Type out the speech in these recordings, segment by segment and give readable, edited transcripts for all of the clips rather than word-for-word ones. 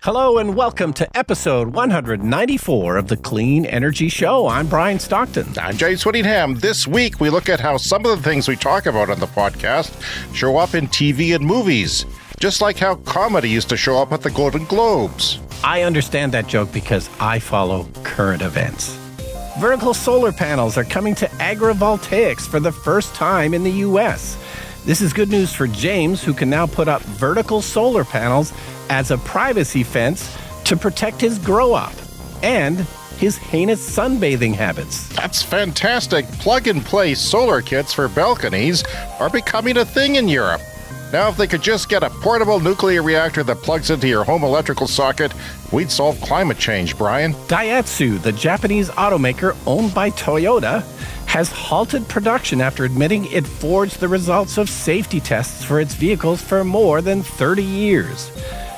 Hello and welcome to episode 194 of the Clean Energy Show. I'm Brian Stockton. I'm James Whittingham. This week, we look at how some of the things we talk about on the podcast show up in TV and movies, just like how comedy used to show up at the Golden Globes. I understand that joke because I follow current events. Vertical solar panels are coming to agrivoltaics for the first time in the U.S. This is good news for James, who can now put up vertical solar panels as a privacy fence to protect his grow-up and his heinous sunbathing habits. That's fantastic. Plug-and-play solar kits for balconies are becoming a thing in Europe. Now, if they could just get a portable nuclear reactor that plugs into your home electrical socket, we'd solve climate change, Brian. Daihatsu, the Japanese automaker owned by Toyota, has halted production after admitting it forged the results of safety tests for its vehicles for more than 30 years.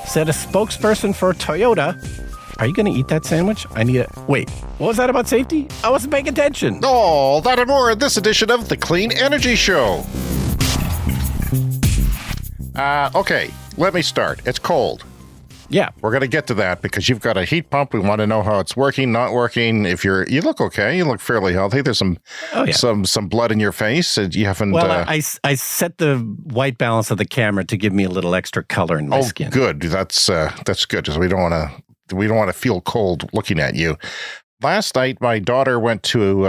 Said a spokesperson for Toyota, "Are you going to eat that sandwich? Wait, what was that about safety? I wasn't paying attention." Oh, that and more in this edition of the Clean Energy Show. Okay, let me start. It's cold. Yeah. We're going to get to that because you've got a heat pump. We want to know how it's working, not working. If you look okay. You look fairly healthy. There's some blood in your face. You haven't. Well, I set the white balance of the camera to give me a little extra color in my skin. Good. That's good. Because we don't want to feel cold looking at you. Last night, my daughter went to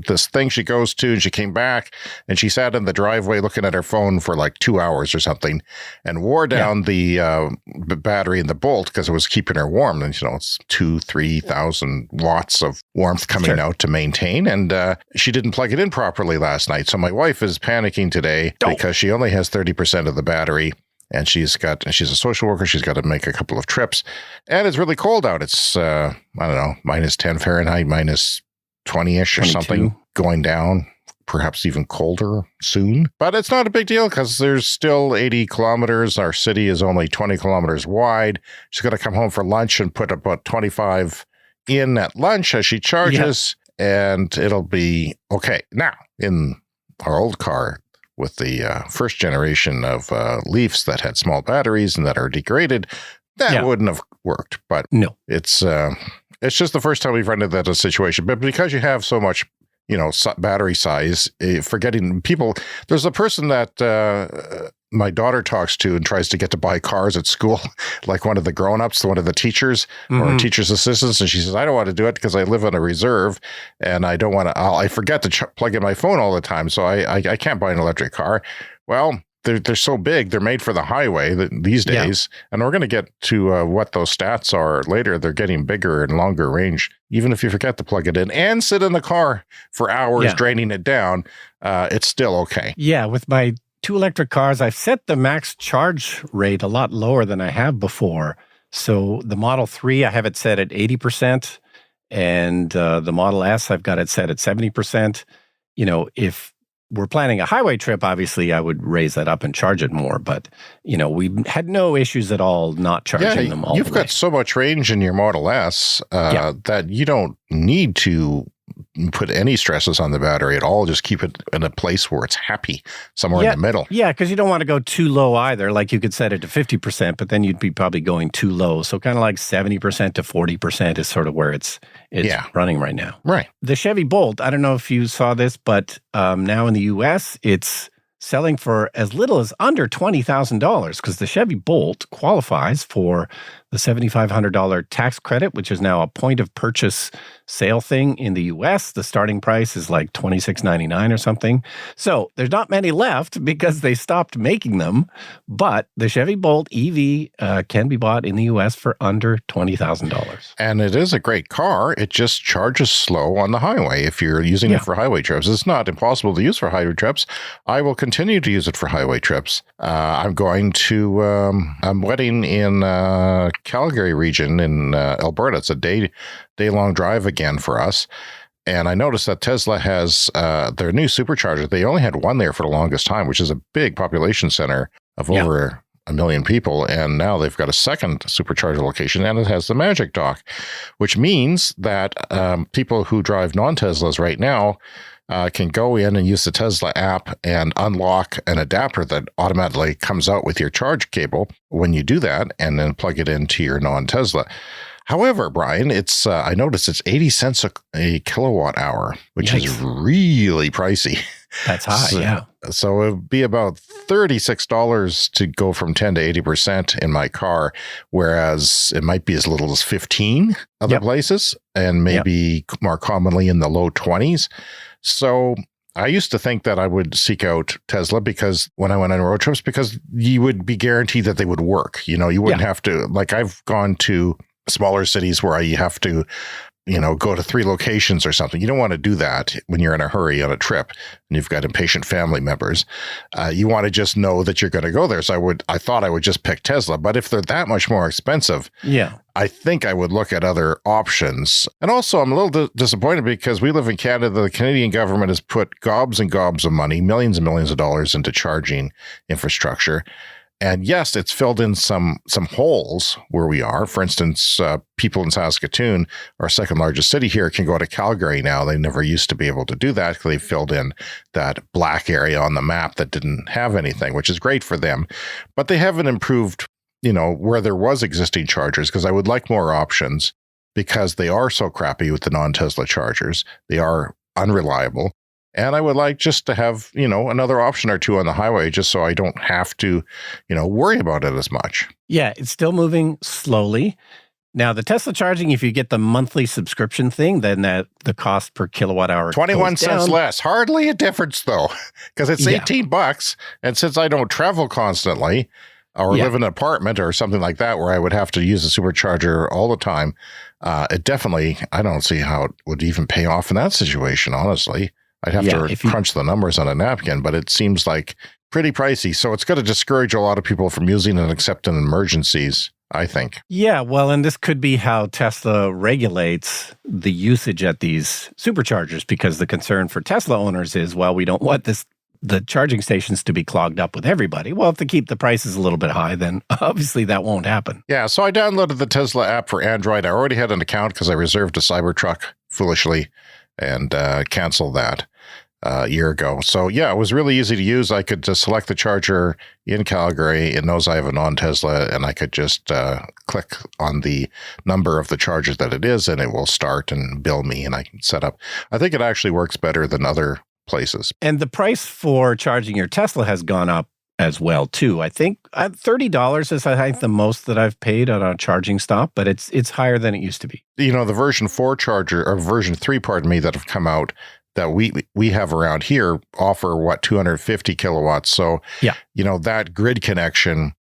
this thing she goes to, and she came back, and she sat in the driveway looking at her phone for like 2 hours or something, and wore down the battery in the bolt because it was keeping her warm. And, it's 2,000-3,000 watts of warmth coming out to maintain, and she didn't plug it in properly last night. So my wife is panicking today because she only has 30% of the battery. And she's a social worker. She's got to make a couple of trips. And it's really cold out. It's, I don't know, minus 10 Fahrenheit, minus 20-ish or 22. Something going down, perhaps even colder soon. But it's not a big deal because there's still 80 kilometers. Our city is only 20 kilometers wide. She's going to come home for lunch and put about 25 in at lunch as she charges. Yeah. And it'll be okay. Now, in our old car, with the first generation of Leafs that had small batteries and that are degraded, that wouldn't have worked. But no, it's just the first time we've run into that situation. But because you have so much, battery size, forgetting people, there's a person that my daughter talks to and tries to get to buy cars at school, like one of the grown-ups, one of the teachers or teacher's assistants. And she says, I don't want to do it because I live on a reserve and I don't want to, I forget to plug in my phone all the time. So I can't buy an electric car. Well, they're so big. They're made for the highway these days. Yeah. And we're going to get to what those stats are later. They're getting bigger and longer range. Even if you forget to plug it in and sit in the car for hours draining it down, it's still okay. Yeah, with my 2 electric cars, I've set the max charge rate a lot lower than I have before. So the Model 3, I have it set at 80%, and the Model S, I've got it set at 70%. If we're planning a highway trip, obviously I would raise that up and charge it more. But, we had no issues at all not charging them all. You've got so much range in your Model S that you don't need to put any stresses on the battery at all. Just keep it in a place where it's happy, somewhere in the middle. Yeah, because you don't want to go too low either. Like you could set it to 50%, but then you'd be probably going too low. So kind of like 70% to 40% is sort of where it's running right now. Right. The Chevy Bolt, I don't know if you saw this, but now in the U.S., it's selling for as little as under $20,000 because the Chevy Bolt qualifies for the $7,500 tax credit, which is now a point of purchase sale thing in the U.S. The starting price is like $26.99 or something. So there's not many left because they stopped making them, but the Chevy Bolt EV can be bought in the U.S. for under $20,000. And it is a great car. It just charges slow on the highway if you're using it for highway trips. It's not impossible to use for highway trips. I will continue to use it for highway trips. I'm going to a wedding in Calgary region in Alberta. It's a day-long drive again for us. And I noticed that Tesla has their new supercharger. They only had one there for the longest time, which is a big population center of over 1 million people. And now they've got a second supercharger location, and it has the Magic Dock, which means that people who drive non-Teslas right now can go in and use the Tesla app and unlock an adapter that automatically comes out with your charge cable when you do that, and then plug it into your non-Tesla. However, Brian, it's I noticed it's 80 cents a kilowatt hour, which is really pricey. That's high, yeah. So it would be about $36 to go from 10 to 80% in my car, whereas it might be as little as 15 other places, and maybe more commonly in the low 20s. So I used to think that I would seek out Tesla because when I went on road trips, because you would be guaranteed that they would work. You know, you wouldn't have to, like I've gone to smaller cities where you have to, go to 3 locations or something. You don't want to do that when you're in a hurry on a trip and you've got impatient family members. You want to just know that you're going to go there. So I thought I would just pick Tesla, but if they're that much more expensive, I think I would look at other options. And also, I'm a little disappointed because we live in Canada. The Canadian government has put gobs and gobs of money, millions and millions of dollars into charging infrastructure. And yes, it's filled in some holes where we are. For instance, people in Saskatoon, our second largest city here, can go to Calgary now. They never used to be able to do that because they filled in that black area on the map that didn't have anything, which is great for them. But they haven't improved, where there was existing chargers, because I would like more options because they are so crappy with the non-Tesla chargers. They are unreliable. And I would like just to have, another option or two on the highway, just so I don't have to, worry about it as much. Yeah, it's still moving slowly. Now, the Tesla charging, if you get the monthly subscription thing, then the cost per kilowatt hour 21 goes cents down. less. Hardly a difference, though, because it's $18. And since I don't travel constantly or live in an apartment or something like that where I would have to use a supercharger all the time, it definitely, I don't see how it would even pay off in that situation, honestly. I'd have to crunch the numbers on a napkin, but it seems like pretty pricey. So it's going to discourage a lot of people from using it except in emergencies, I think. Yeah, well, and this could be how Tesla regulates the usage at these superchargers, because the concern for Tesla owners is, well, we don't want the charging stations to be clogged up with everybody. Well, if they keep the prices a little bit high, then obviously that won't happen. Yeah, so I downloaded the Tesla app for Android. I already had an account because I reserved a Cybertruck foolishly and canceled that a year ago. So yeah, it was really easy to use. I could just select the charger in Calgary. It knows I have a non-Tesla, and I could just click on the number of the charger that it is, and it will start and bill me, and I can set up. I think it actually works better than other places. And the price for charging your Tesla has gone up as well, too. I think $30 is, I think, the most that I've paid on a charging stop, but it's higher than it used to be. The version 4 charger, or version 3, pardon me, that have come out that we have around here offer 250 kilowatts. So, that grid connection.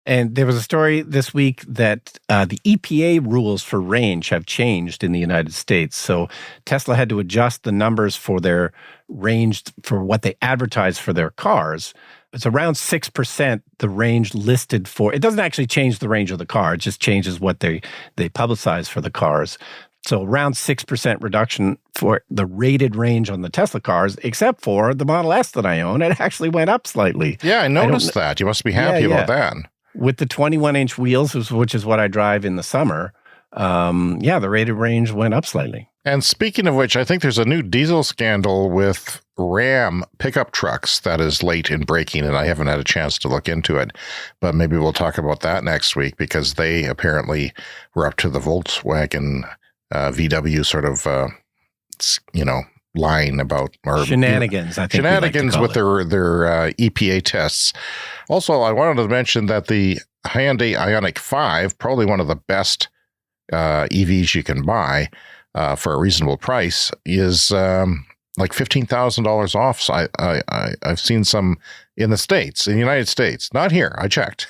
And there was a story this week that the EPA rules for range have changed in the United States. So Tesla had to adjust the numbers for their range for what they advertise for their cars. It's around 6% the range listed for. It doesn't actually change the range of the car. It just changes what they publicize for the cars. So around 6% reduction for the rated range on the Tesla cars, except for the Model S that I own. It actually went up slightly. Yeah, I noticed that. You must be happy about that. With the 21-inch wheels, which is what I drive in the summer, the rated range went up slightly. And speaking of which, I think there's a new diesel scandal with Ram pickup trucks that is late in breaking, and I haven't had a chance to look into it. But maybe we'll talk about that next week, because they apparently were up to the Volkswagen VW sort of, line about shenanigans. I think shenanigans with their EPA tests. Also, I wanted to mention that the Hyundai Ioniq 5, probably one of the best EVs you can buy for a reasonable price, is like $15,000 off. So I've seen some in the United States, not here. I checked.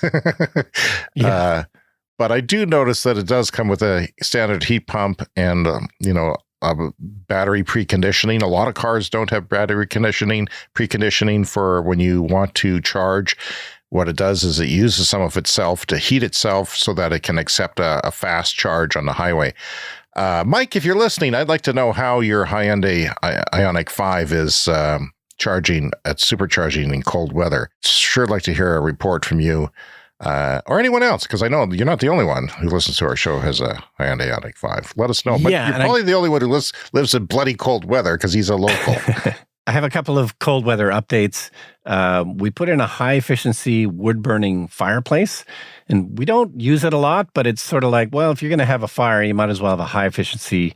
But I do notice that it does come with a standard heat pump and, battery preconditioning. A lot of cars don't have battery preconditioning for when you want to charge. What it does is it uses some of itself to heat itself so that it can accept a fast charge on the highway. Mike, if you're listening, I'd like to know how your Hyundai Ioniq 5 is supercharging in cold weather. Sure like to hear a report from you. Or anyone else, because I know you're not the only one who listens to our show has a Hyundai Ioniq 5. Let us know. But you're probably the only one who lives in bloody cold weather, because he's a local. I have a couple of cold weather updates. We put in a high efficiency wood burning fireplace, and we don't use it a lot, but it's sort of like, well, if you're going to have a fire, you might as well have a high efficiency,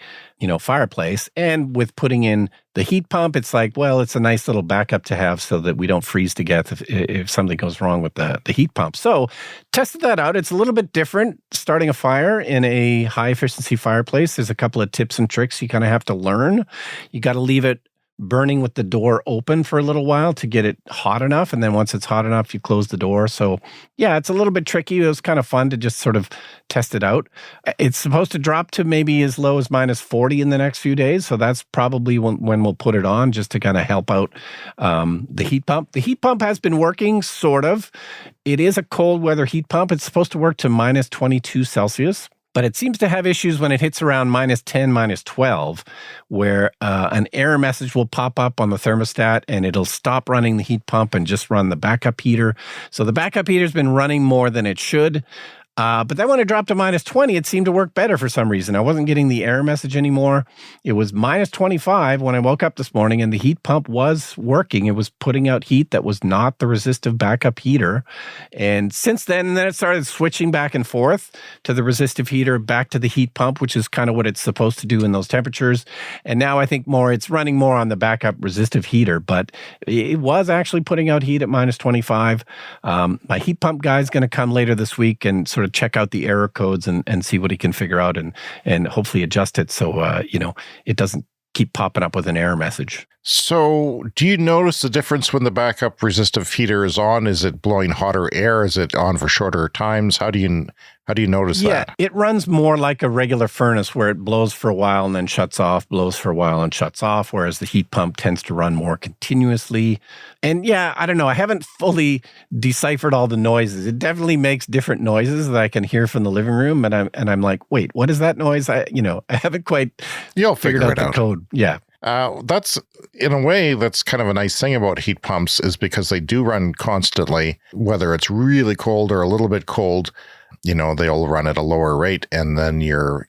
fireplace. And with putting in the heat pump, it's like, well, it's a nice little backup to have so that we don't freeze to death if something goes wrong with the heat pump. So tested that out. It's a little bit different starting a fire in a high efficiency fireplace. There's a couple of tips and tricks you kind of have to learn. You got to leave it burning with the door open for a little while to get it hot enough. And then once it's hot enough, you close the door. So yeah, it's a little bit tricky. It was kind of fun to just sort of test it out. It's supposed to drop to maybe as low as -40 in the next few days. So that's probably when we'll put it on, just to kind of help out the heat pump. The heat pump has been working, sort of. It is a cold weather heat pump. It's supposed to work to -22 Celsius. But it seems to have issues when it hits around -10, -12, where an error message will pop up on the thermostat and it'll stop running the heat pump and just run the backup heater. So the backup heater's been running more than it should. But then when it dropped to -20, it seemed to work better for some reason. I wasn't getting the error message anymore. It was -25 when I woke up this morning, and the heat pump was working. It was putting out heat that was not the resistive backup heater. And since then it started switching back and forth to the resistive heater, back to the heat pump, which is kind of what it's supposed to do in those temperatures. And now I think it's running more on the backup resistive heater, but it was actually putting out heat at -25. My heat pump guy is going to come later this week and sort of check out the error codes and see what he can figure out and hopefully adjust it so it doesn't keep popping up with an error message. So do you notice the difference when the backup resistive heater is on? Is it blowing hotter air? Is it on for shorter times? How do you notice that? Yeah, it runs more like a regular furnace where it blows for a while and then shuts off, blows for a while and shuts off, whereas the heat pump tends to run more continuously. And yeah, I don't know. I haven't fully deciphered all the noises. It definitely makes different noises that I can hear from the living room, and I'm like, wait, what is that noise? I haven't quite figured out the code. Yeah. That's, in a way, that's kind of a nice thing about heat pumps, is because they do run constantly, whether it's really cold or a little bit cold, they'll run at a lower rate. And then you're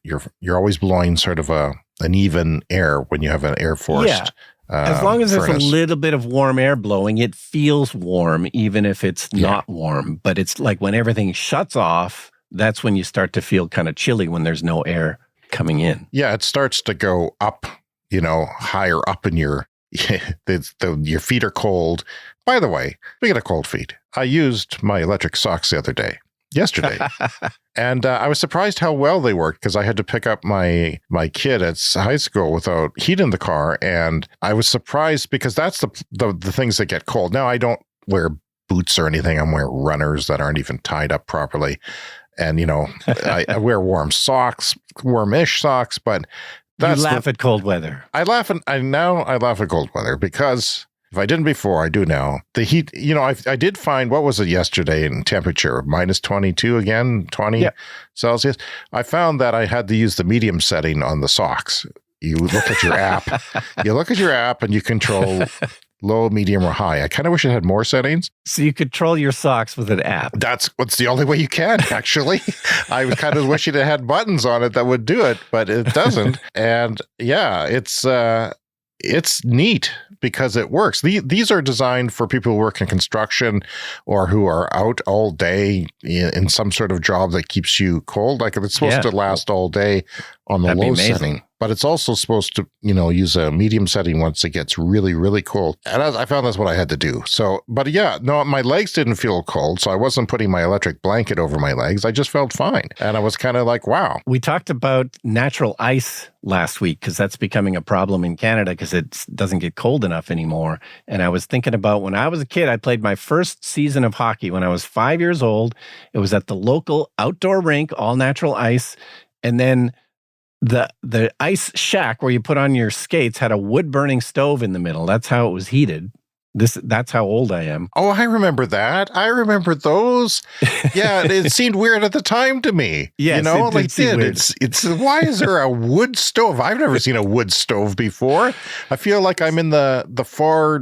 always blowing sort of an even air when you have an air forced. Yeah. As long as there's a little bit of warm air blowing, it feels warm, even if it's not warm. But it's like when everything shuts off, that's when you start to feel kind of chilly when there's no air coming in. Yeah, it starts to go up, higher up in your feet are cold. By the way, speaking of cold feet, I used my electric socks yesterday, and I was surprised how well they worked, because I had to pick up my kid at high school without heat in the car, and I was surprised because that's the things that get cold. Now, I don't wear boots or anything. I'm wearing runners that aren't even tied up properly, and I wear warm-ish socks, but you laugh at cold weather. I laugh at cold weather because if I didn't before, I do now. The heat, I did find, what was it yesterday in temperature? -22 again, 20 Celsius. I found that I had to use the medium setting on the socks. You look at your app, and you control low, medium, or high. I kind of wish it had more settings. So you control your socks with an app. That's the only way you can, actually. I kind of wish it had buttons on it that would do it, but it doesn't. And yeah, it's neat because it works. These are designed for people who work in construction or who are out all day in some sort of job that keeps you cold. Like, it's supposed to last all day on the low setting. But it's also supposed to, use a medium setting once it gets really, really cold. And I found that's what I had to do. So, but yeah, no, my legs didn't feel cold, so I wasn't putting my electric blanket over my legs. I just felt fine. And I was kind of like, wow. We talked about natural ice last week, because that's becoming a problem in Canada because it doesn't get cold enough anymore. And I was thinking about when I was a kid, I played my first season of hockey when I was 5 years old. It was at the local outdoor rink, all natural ice. And then the ice shack where you put on your skates had a wood-burning stove in the middle. That's how it was heated. That's how old I am. Oh, I remember that. I remember those. Yeah, it seemed weird at the time to me. Yes, it's why is there a wood stove? I've never seen a wood stove before. I feel like I'm in the far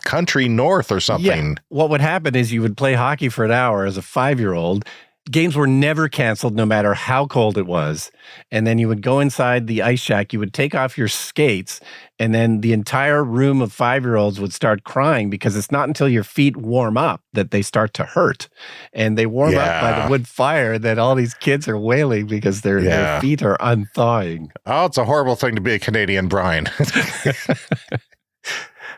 country north or something. Yeah. What would happen is you would play hockey for an hour as a 5-year-old, Games were never canceled, no matter how cold it was. And then you would go inside the ice shack, you would take off your skates, and then the entire room of 5-year-olds would start crying because it's not until your feet warm up that they start to hurt. And they warm up by the wood fire that all these kids are wailing because their feet are unthawing. Oh, it's a horrible thing to be a Canadian, Brian.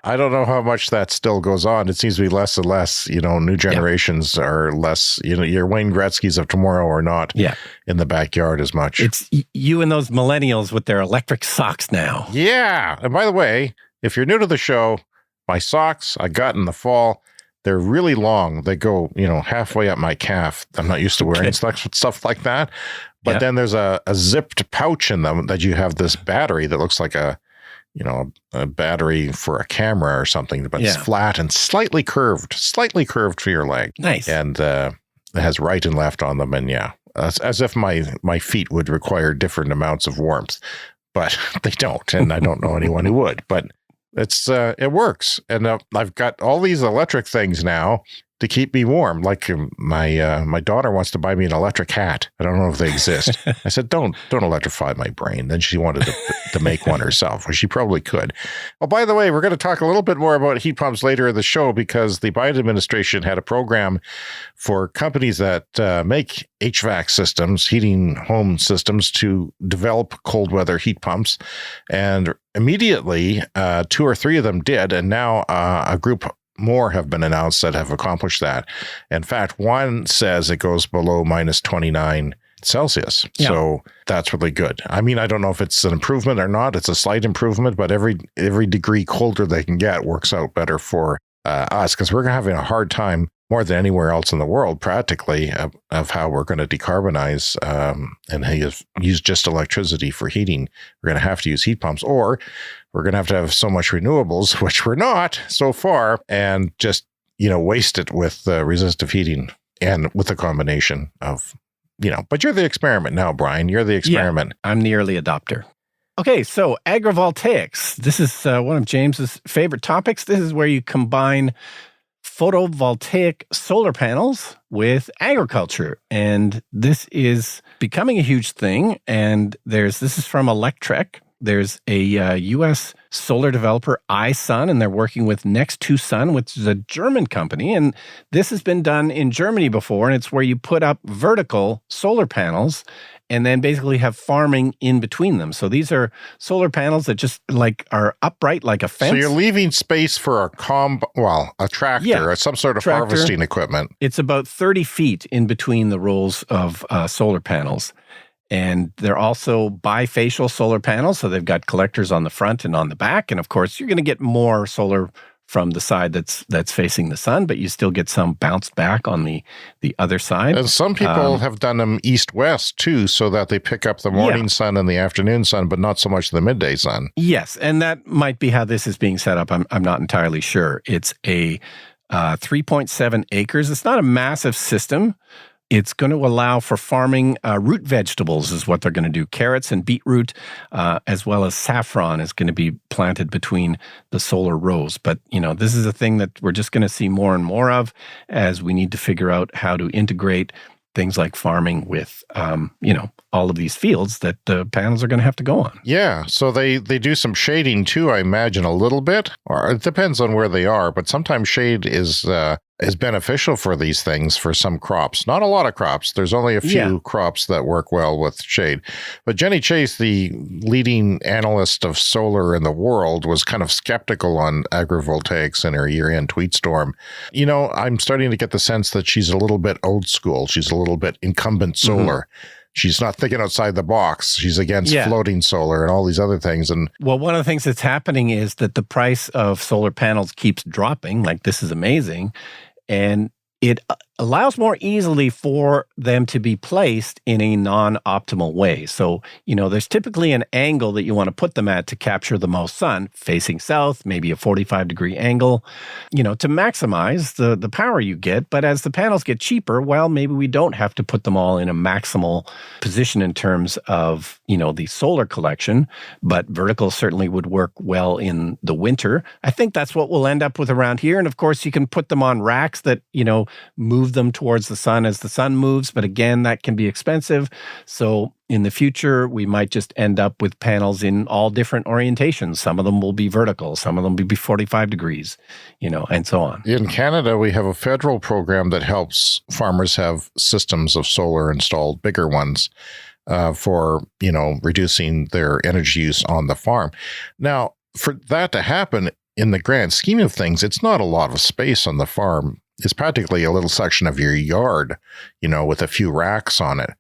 I don't know how much that still goes on. It seems to be less and less. New generations are less, your Wayne Gretzky's of tomorrow are not in the backyard as much. It's you and those millennials with their electric socks now. Yeah. And by the way, if you're new to the show, my socks I got in the fall, they're really long. They go, halfway up my calf. I'm not used to wearing stuff like that. But then there's a zipped pouch in them that you have this battery that looks like a battery for a camera or something, but it's flat and slightly curved for your leg. Nice. And it has right and left on them. And as if my feet would require different amounts of warmth, but they don't. And I don't know anyone who would, but it works. And I've got all these electric things now to keep me warm. Like my daughter wants to buy me an electric hat. I don't know if they exist. I said, don't electrify my brain. Then she wanted to make one herself, which she probably could. Oh, by the way, we're going to talk a little bit more about heat pumps later in the show because the Biden administration had a program for companies that make HVAC systems, heating home systems, to develop cold weather heat pumps. And immediately, 2 or 3 of them did. And now a group more have been announced that have accomplished that. In fact, one says it goes below minus 29 Celsius. Yeah. So that's really good. I mean, I don't know if it's an improvement or not. It's a slight improvement, but every degree colder they can get works out better for us because we're having a hard time more than anywhere else in the world, practically, of how we're going to decarbonize and use just electricity for heating. We're going to have to use heat pumps, or we're going to have so much renewables, which we're not so far, and just, waste it with resistive heating and with a combination of, but you're the experiment now, Brian. You're the experiment. Yeah, I'm the early adopter. Okay, so agrivoltaics. This is one of James's favorite topics. This is where you combine photovoltaic solar panels with agriculture. And this is becoming a huge thing. And this is from Electrek. There's a U.S. solar developer, iSun, and they're working with Next2Sun, which is a German company. And this has been done in Germany before, and it's where you put up vertical solar panels and then basically have farming in between them. So these are solar panels that just are upright like a fence. So you're leaving space for a tractor or some sort of harvesting equipment. It's about 30 feet in between the rows of solar panels. And they're also bifacial solar panels, so they've got collectors on the front and on the back. And of course, you're going to get more solar from the side that's facing the sun, but you still get some bounced back on the other side. And some people have done them east-west too, so that they pick up the morning sun and the afternoon sun, but not so much the midday sun. Yes, and that might be how this is being set up. I'm not entirely sure. It's a 3.7 acres. It's not a massive system. It's going to allow for farming root vegetables is what they're going to do. Carrots and beetroot, as well as saffron is going to be planted between the solar rows. But, this is a thing that we're just going to see more and more of as we need to figure out how to integrate things like farming with, all of these fields that the panels are going to have to go on. Yeah, so they do some shading too, I imagine, a little bit. Or it depends on where they are, but sometimes shade is beneficial for these things for some crops. Not a lot of crops. There's only a few crops that work well with shade. But Jenny Chase, the leading analyst of solar in the world, was kind of skeptical on agrivoltaics in her year-end tweet storm. I'm starting to get the sense that she's a little bit old school. She's a little bit incumbent solar. Mm-hmm. She's not thinking outside the box. She's against floating solar and all these other things. And well, one of the things that's happening is that the price of solar panels keeps dropping. Like, this is amazing. And it allows more easily for them to be placed in a non-optimal way. So, there's typically an angle that you want to put them at to capture the most sun, facing south, maybe a 45-degree angle, to maximize the power you get. But as the panels get cheaper, well, maybe we don't have to put them all in a maximal position in terms of, the solar collection. But vertical certainly would work well in the winter. I think that's what we'll end up with around here. And of course, you can put them on racks that, move move them towards the sun as the sun moves. But again, that can be expensive. So in the future, we might just end up with panels in all different orientations. Some of them will be vertical, some of them will be 45 degrees, and so on. In Canada, we have a federal program that helps farmers have systems of solar installed, bigger ones, for, reducing their energy use on the farm. Now, for that to happen, in the grand scheme of things, it's not a lot of space on the farm. It's practically a little section of your yard, with a few racks on it,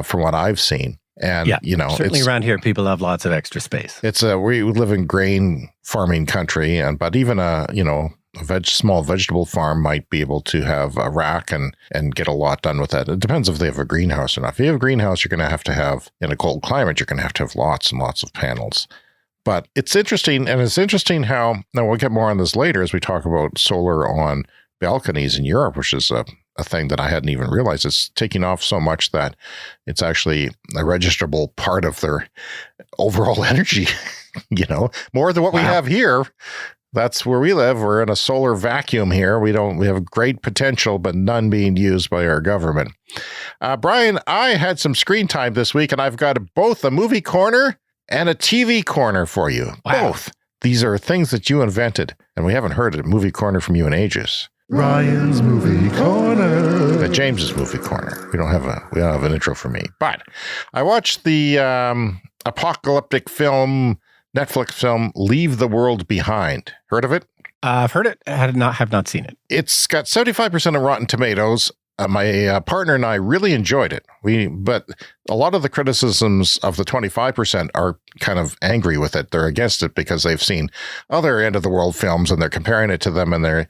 from what I've seen. And, certainly around here, people have lots of extra space. We live in grain farming country, but even a small vegetable farm might be able to have a rack and get a lot done with that. It depends if they have a greenhouse or not. If you have a greenhouse, you're going to have, in a cold climate, you're going to have lots and lots of panels. But it's interesting, and it's interesting how, now we'll get more on this later as we talk about solar on balconies in Europe, which is a thing that I hadn't even realized. It's taking off so much that it's actually a registrable part of their overall energy, more than what we have here. That's where we live. We're in a solar vacuum here. We have great potential, but none being used by our government. Brian, I had some screen time this week, and I've got both a movie corner and a TV corner for you. Wow. Both. These are things that you invented, and we haven't heard a movie corner from you in ages. Ryan's Movie Corner. James's Movie Corner. We don't have an intro for me. But I watched the apocalyptic film, Netflix film, Leave the World Behind. Heard of it? I've heard it. I have not seen it. It's got 75% of Rotten Tomatoes. My partner and I really enjoyed it. But a lot of the criticisms of the 25% are kind of angry with it. They're against it because they've seen other end of the world films and they're comparing it to them, and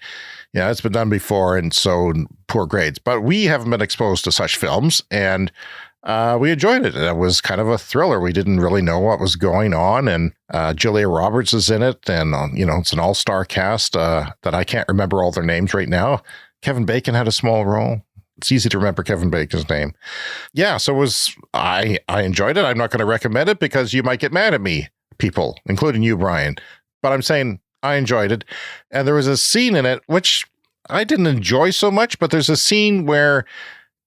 it's been done before, and so poor grades. But we haven't been exposed to such films, and we enjoyed it. It was kind of a thriller. We didn't really know what was going on, and Julia Roberts is in it, and it's an all-star cast that I can't remember all their names right now. Kevin Bacon had a small role. It's easy to remember Kevin Bacon's name. Yeah, so I enjoyed it. I'm not going to recommend it because you might get mad at me, people, including you, Brian. But I'm saying I enjoyed it. And there was a scene in it, which I didn't enjoy so much, but there's a scene where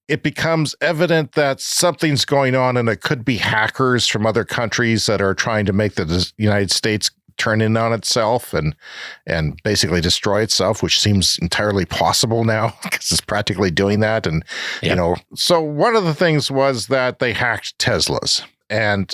it becomes evident that something's going on, and it could be hackers from other countries that are trying to make the United States turn in on itself and basically destroy itself, which seems entirely possible now because it's practically doing that. And, so one of the things was that they hacked Teslas. And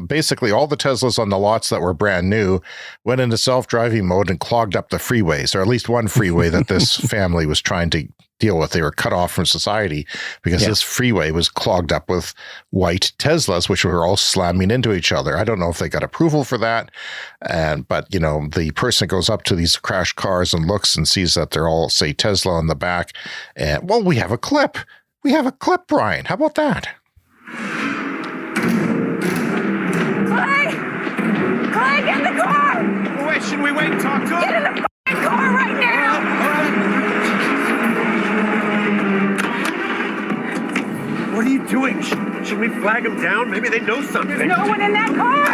basically all the Teslas on the lots that were brand new went into self-driving mode and clogged up the freeways, or at least one freeway that this family was trying to deal with. They were cut off from society because this freeway was clogged up with white Teslas, which were all slamming into each other. I don't know if they got approval for that. But the person goes up to these crashed cars and looks and sees that they're all, say, Tesla on the back. And, well, we have a clip. Brian. How about that? Clay, get in the car! Wait, should we wait and talk to him? Get in the f***ing car right now! What are you doing? Should we flag them down? Maybe they know something. There's no one in that car!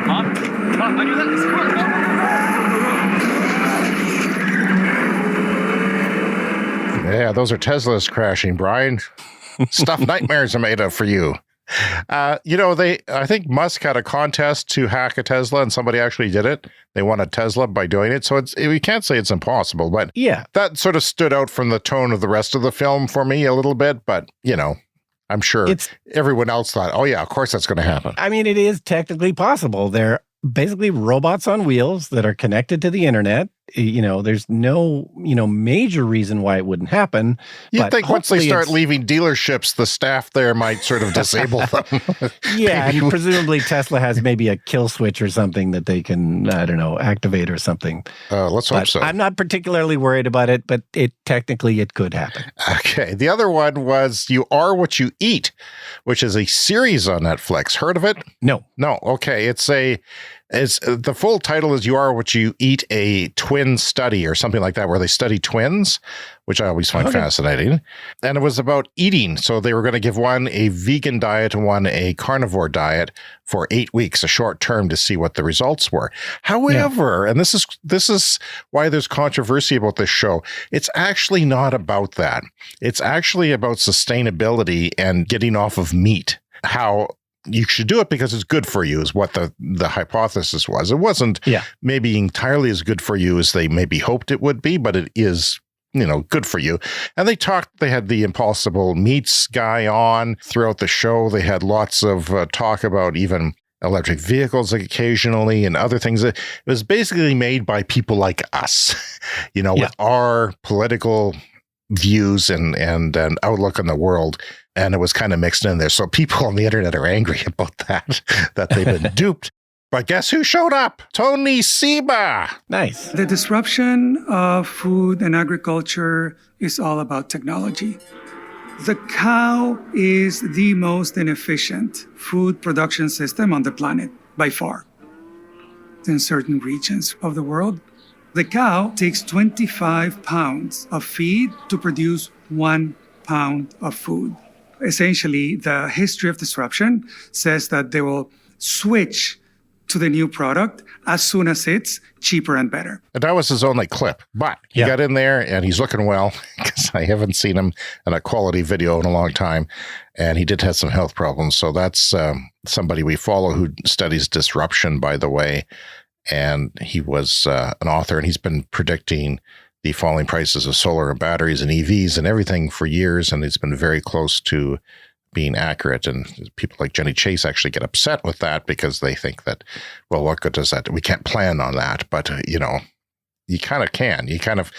Mom, I knew that this car. Yeah, those are Teslas crashing, Brian. Stuff nightmares are made of for you. I think Musk had a contest to hack a Tesla, and somebody actually did it. They won a Tesla by doing it. So we can't say it's impossible, but that sort of stood out from the tone of the rest of the film for me a little bit. But, I'm sure everyone else thought, oh yeah, of course that's going to happen. I mean, it is technically possible. They're basically robots on wheels that are connected to the internet. There's no, major reason why it wouldn't happen. You'd think once they start leaving dealerships, the staff there might sort of disable them. Yeah, and presumably Tesla has maybe a kill switch or something that they can, activate or something. Let's hope so. I'm not particularly worried about it, but it could happen. Okay. The other one was You Are What You Eat, which is a series on Netflix. Heard of it? No. Okay. It's It's the full title is "You Are What You Eat: A Twin Study" or something like that, where they study twins, which I always find fascinating. And it was about eating. So they were going to give one a vegan diet and one a carnivore diet for 8 weeks, a short term, to see what the results were. However, and this is why there's controversy about this show, it's actually not about that. It's actually about sustainability and getting off of meat. How you should do it because it's good for you is what the hypothesis was. It wasn't maybe entirely as good for you as they maybe hoped it would be, but it is, good for you. And they had the Impossible Meats guy on throughout the show. They had lots of talk about even electric vehicles occasionally and other things. It was basically made by people like us, with our political views and an outlook on the world. And it was kind of mixed in there. So people on the internet are angry about that they've been duped. But guess who showed up? Tony Seba. Nice. The disruption of food and agriculture is all about technology. The cow is the most inefficient food production system on the planet, by far. In certain regions of the world, the cow takes 25 pounds of feed to produce 1 pound of food. Essentially, the history of disruption says that they will switch to the new product as soon as it's cheaper and better. And that was his only clip, but he got in there and he's looking well, because I haven't seen him in a quality video in a long time. And he did have some health problems. So that's somebody we follow who studies disruption, by the way. And he was an author, and he's been predicting the falling prices of solar and batteries and EVs and everything for years. And it's been very close to being accurate. And people like Jenny Chase actually get upset with that because they think that, well, what good does that? We can't plan on that. But, you kind of can. You kind of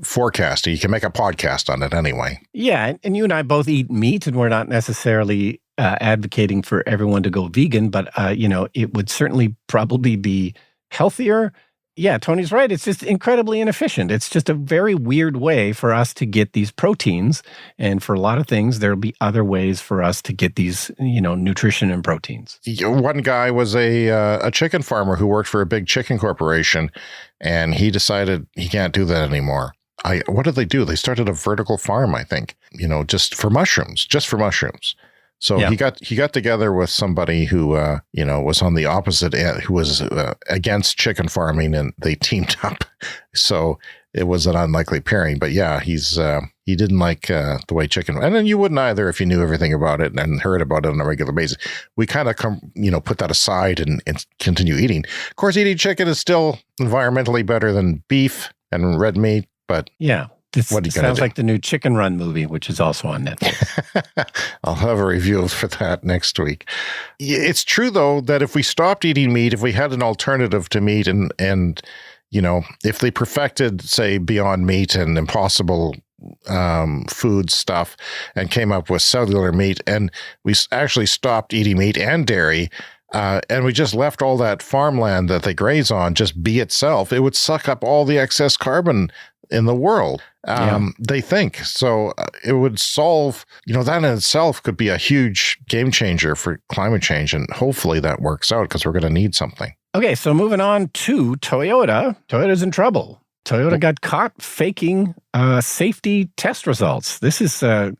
forecast it. You can make a podcast on it anyway. Yeah. And you and I both eat meat, and we're not necessarily advocating for everyone to go vegan, but, it would certainly probably be healthier. Yeah, Tony's right. It's just incredibly inefficient. It's just a very weird way for us to get these proteins. And for a lot of things, there'll be other ways for us to get these, nutrition and proteins. One guy was a chicken farmer who worked for a big chicken corporation, and he decided he can't do that anymore. What did they do? They started a vertical farm, I think, just for mushrooms. So he got together with somebody who, was on the opposite end, who was against chicken farming, and they teamed up. So it was an unlikely pairing. But yeah, he didn't like the way chicken, and then you wouldn't either if you knew everything about it and heard about it on a regular basis. We kind of put that aside and continue eating. Of course, eating chicken is still environmentally better than beef and red meat, but yeah. This sounds like the new Chicken Run movie, which is also on Netflix. I'll have a review for that next week. It's true, though, that if we stopped eating meat, if we had an alternative to meat and if they perfected, say, Beyond Meat and Impossible food stuff and came up with cellular meat, and we actually stopped eating meat and dairy, and we just left all that farmland that they graze on just be itself, it would suck up all the excess carbon in the world. They think. So it would solve, that in itself could be a huge game changer for climate change. And hopefully that works out, because we're going to need something. Okay, so moving on to Toyota. Toyota's in trouble. Toyota got caught faking safety test results. This is a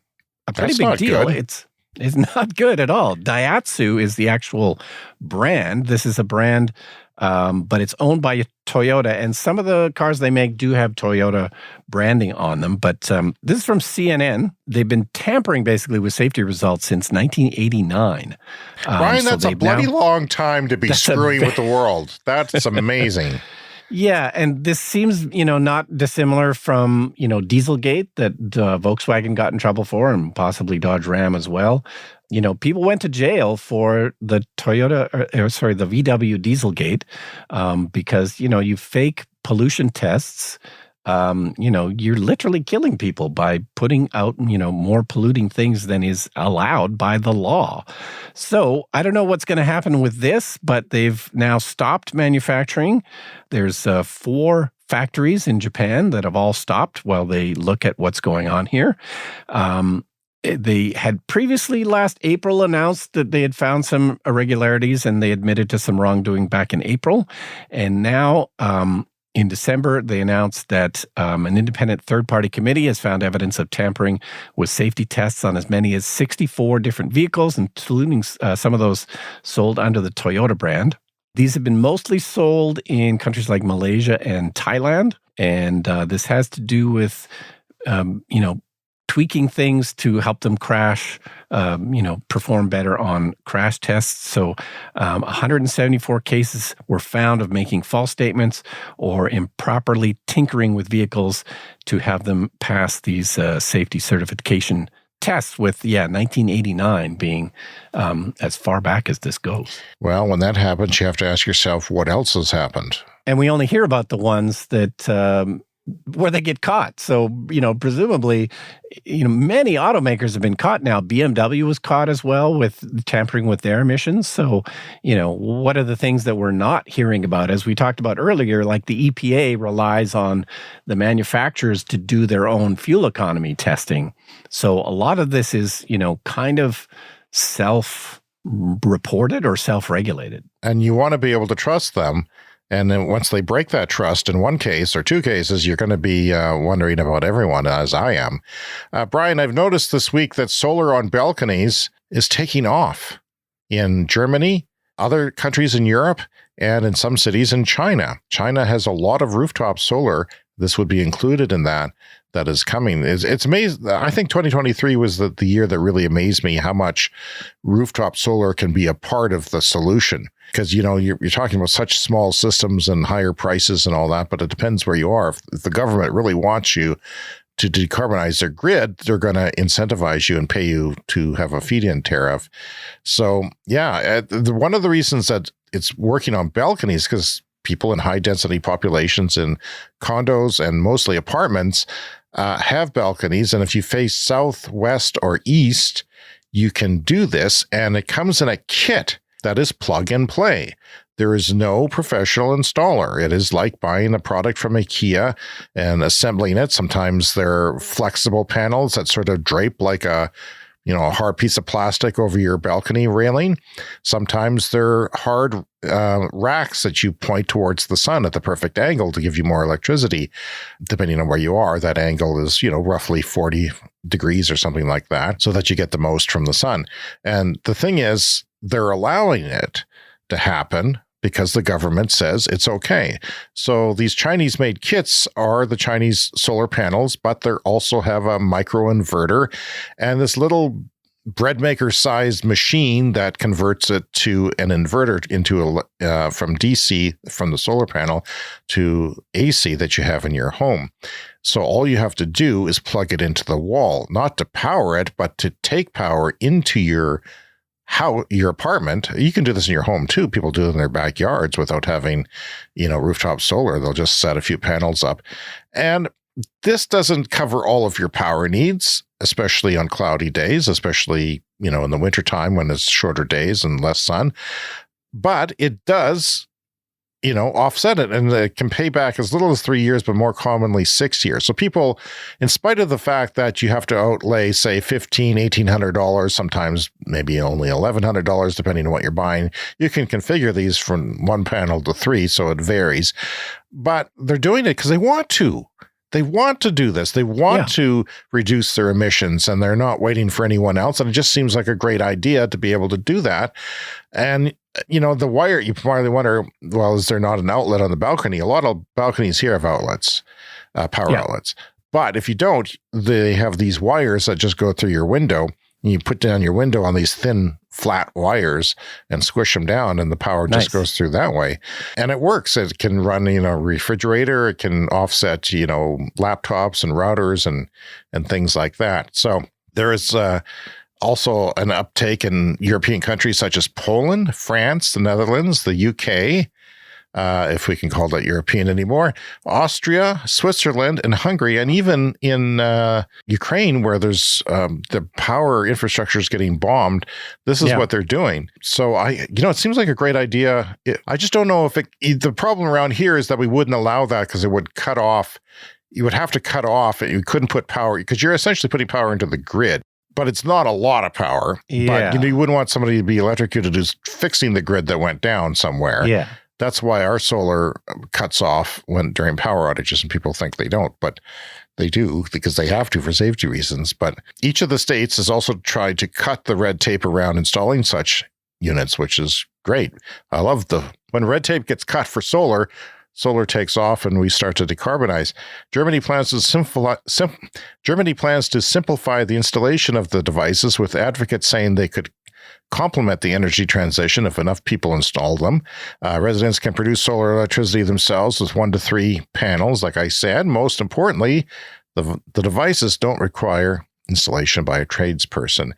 pretty big deal. Good. It's not good at all. Daihatsu is the actual brand. This is a brand, but it's owned by Toyota, and some of the cars they make do have Toyota branding on them. But this is from CNN. They've been tampering basically with safety results since 1989. Brian, that's a bloody long time to be screwing with the world. That's amazing. Yeah, and this seems, not dissimilar from, Dieselgate that Volkswagen got in trouble for, and possibly Dodge Ram as well. People went to jail for the the VW Dieselgate, because, you fake pollution tests. You're literally killing people by putting out, more polluting things than is allowed by the law. So I don't know what's going to happen with this, but they've now stopped manufacturing. There's 4 factories in Japan that have all stopped while they look at what's going on here. They had previously last April announced that they had found some irregularities, and they admitted to some wrongdoing back in April. And now, in December, they announced that an independent third-party committee has found evidence of tampering with safety tests on as many as 64 different vehicles, including some of those sold under the Toyota brand. These have been mostly sold in countries like Malaysia and Thailand, and this has to do with, tweaking things to help them crash, perform better on crash tests. So 174 cases were found of making false statements or improperly tinkering with vehicles to have them pass these safety certification tests, with 1989 being as far back as this goes. Well, when that happens, you have to ask yourself what else has happened. And we only hear about the ones that where they get caught. So, presumably, many automakers have been caught now. BMW was caught as well with tampering with their emissions. So, what are the things that we're not hearing about? As we talked about earlier, like the EPA relies on the manufacturers to do their own fuel economy testing. So a lot of this is, kind of self-reported or self-regulated. And you want to be able to trust them. And then once they break that trust in one case or two cases, you're going to be wondering about everyone, as I am. Brian, I've noticed this week that solar on balconies is taking off in Germany, other countries in Europe, and in some cities in China. China has a lot of rooftop solar. This would be included in that is coming. It's amazing. I think 2023 was the year that really amazed me how much rooftop solar can be a part of the solution. Because, you're talking about such small systems and higher prices and all that, but it depends where you are. If the government really wants you to decarbonize their grid, they're going to incentivize you and pay you to have a feed-in tariff. So, one of the reasons that it's working on balconies, because people in high-density populations in condos and mostly apartments have balconies. And if you face south, west, or east, you can do this. And it comes in a kit that is plug and play. There is no professional installer. It is like buying a product from IKEA and assembling it. Sometimes they're flexible panels that sort of drape like a hard piece of plastic over your balcony railing. Sometimes they're hard racks that you point towards the sun at the perfect angle to give you more electricity. Depending on where you are, that angle is, roughly 40 degrees or something like that, so that you get the most from the sun. And the thing is, they're allowing it to happen because the government says it's okay. So these Chinese-made kits are the Chinese solar panels, but they also have a microinverter and this little bread maker-sized machine that converts it to an inverter into from DC, from the solar panel, to AC that you have in your home. So all you have to do is plug it into the wall, not to power it, but to take power into your apartment. You can do this in your home too. People do it in their backyards without having, rooftop solar. They'll just set a few panels up. And this doesn't cover all of your power needs, especially on cloudy days, especially, in the wintertime when it's shorter days and less sun. But it does, offset it, and it can pay back as little as 3 years, but more commonly 6 years. So people, in spite of the fact that you have to outlay, say, $1,500, $1,800, sometimes maybe only $1,100, depending on what you're buying, you can configure these from one panel to three, so it varies. But they're doing it because they want to. They want to do this. They want to reduce their emissions, and they're not waiting for anyone else. And it just seems like a great idea to be able to do that. And, the wire, you probably wonder, well, is there not an outlet on the balcony? A lot of balconies here have outlets, power outlets. But if you don't, they have these wires that just go through your window. And you put down your window on these thin, flat wires and squish them down, and the power just goes through that way. And it works. It can run, a refrigerator. It can offset, laptops and routers and things like that. So there is also an uptake in European countries such as Poland, France, the Netherlands, the UK, if we can call that European anymore, Austria, Switzerland, and Hungary, and even in Ukraine, where there's the power infrastructure is getting bombed. This is what they're doing. So it seems like a great idea. I just don't know if the problem around here is that we wouldn't allow that because it would cut off. You would have to cut off, and you couldn't put power, because you're essentially putting power into the grid. but it's not a lot of power. Yeah. But you wouldn't want somebody to be electrocuted who's fixing the grid that went down somewhere. Yeah. That's why our solar cuts off during power outages, and people think they don't, but they do because they have to for safety reasons. But each of the states has also tried to cut the red tape around installing such units, which is great. I love when red tape gets cut for solar takes off and we start to decarbonize. Germany plans to simplify the installation of the devices, with advocates saying they could complement the energy transition if enough people install them. Residents can produce solar electricity themselves with 1 to 3 panels, like I said. Most importantly, the devices don't require installation by a tradesperson.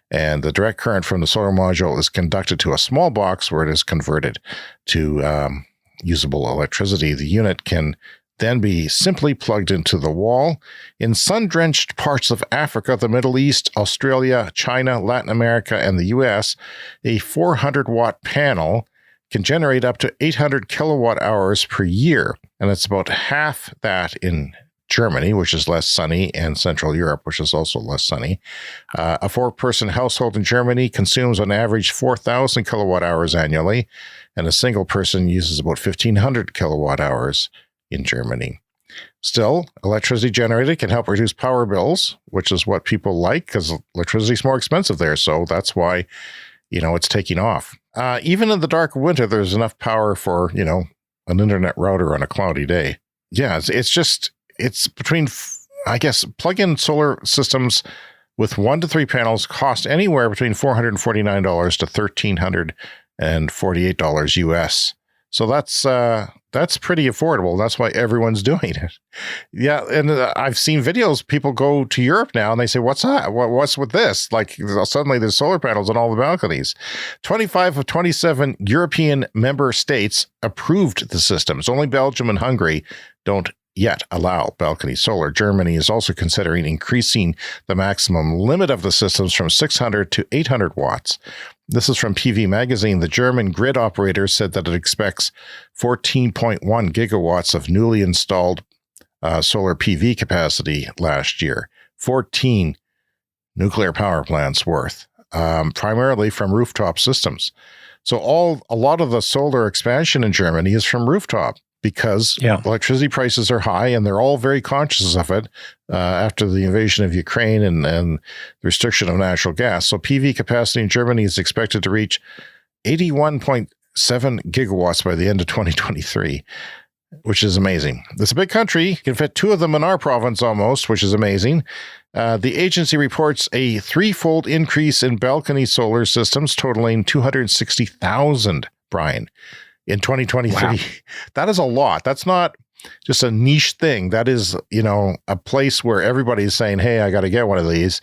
And the direct current from the solar module is conducted to a small box where it is converted to usable electricity. The unit can then be simply plugged into the wall. In sun-drenched parts of Africa, the Middle East, Australia, China, Latin America, and the US, a 400-watt panel can generate up to 800 kilowatt hours per year. And it's about half that in Germany, which is less sunny, and Central Europe, which is also less sunny. A 4-person household in Germany consumes on average 4,000 kilowatt hours annually, and a single person uses about 1,500 kilowatt hours in Germany. Still, electricity generated can help reduce power bills, which is what people like because electricity is more expensive there. So that's why, it's taking off. Even in the dark of winter, there's enough power for, an internet router on a cloudy day. Yeah, it's between, I guess, plug-in solar systems with 1 to 3 panels cost anywhere between $449 to $1,348 US. So that's pretty affordable. That's why everyone's doing it. Yeah, and I've seen videos. People go to Europe now and they say, "What's that? What's with this?" Like suddenly there's solar panels on all the balconies. 25 of 27 European member states approved the systems. Only Belgium and Hungary don't yet allow balcony solar. Germany is also considering increasing the maximum limit of the systems from 600 to 800 watts. This is from PV Magazine. The German grid operator said that it expects 14.1 gigawatts of newly installed solar PV capacity last year. 14 nuclear power plants worth, primarily from rooftop systems. So a lot of the solar expansion in Germany is from rooftop, because electricity prices are high, and they're all very conscious of it after the invasion of Ukraine and the restriction of natural gas. So PV capacity in Germany is expected to reach 81.7 gigawatts by the end of 2023, which is amazing. It's a big country. You can fit 2 of them in our province almost, which is amazing. The agency reports a 3-fold increase in balcony solar systems, totaling 260,000, Brian. In 2023, wow. That is a lot. That's not just a niche thing. That is, a place where everybody's saying, hey, I got to get one of these.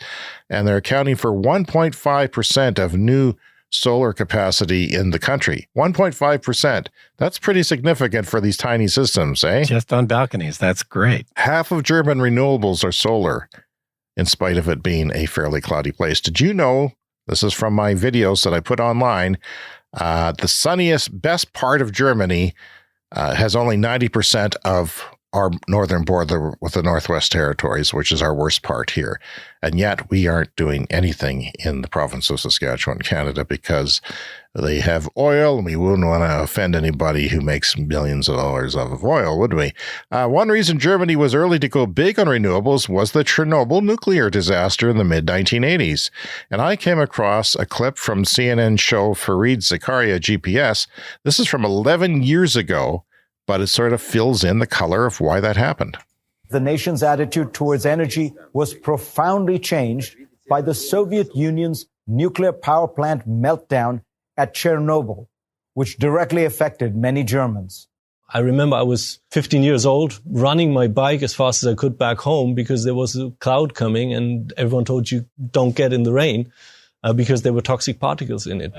And they're accounting for 1.5% of new solar capacity in the country. 1.5%. That's pretty significant for these tiny systems, eh? Just on balconies. That's great. Half of German renewables are solar, in spite of it being a fairly cloudy place. Did you know, this is from my videos that I put online, the sunniest, best part of Germany has only 90% of our northern border with the Northwest Territories, which is our worst part here. And yet we aren't doing anything in the province of Saskatchewan, Canada, because they have oil, and we wouldn't want to offend anybody who makes millions of dollars off of oil, would we? One reason Germany was early to go big on renewables was the Chernobyl nuclear disaster in the mid-1980s. And I came across a clip from CNN show Fareed Zakaria GPS. This is from 11 years ago, but it sort of fills in the color of why that happened. The nation's attitude towards energy was profoundly changed by the Soviet Union's nuclear power plant meltdown at Chernobyl, which directly affected many Germans. I remember I was 15 years old, running my bike as fast as I could back home because there was a cloud coming and everyone told you don't get in the rain because there were toxic particles in it.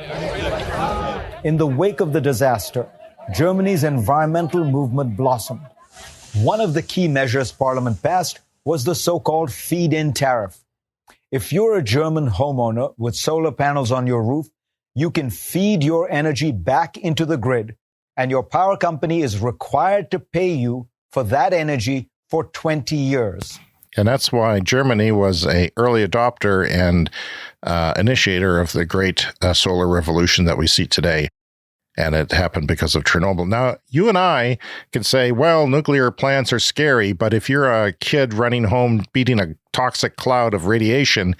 In the wake of the disaster, Germany's environmental movement blossomed. One of the key measures Parliament passed was the so-called feed-in tariff. If you're a German homeowner with solar panels on your roof, you can feed your energy back into the grid, and your power company is required to pay you for that energy for 20 years. And that's why Germany was a early adopter and initiator of the great solar revolution that we see today. And it happened because of Chernobyl. Now, you and I can say, well, nuclear plants are scary, but if you're a kid running home beating a toxic cloud of radiation,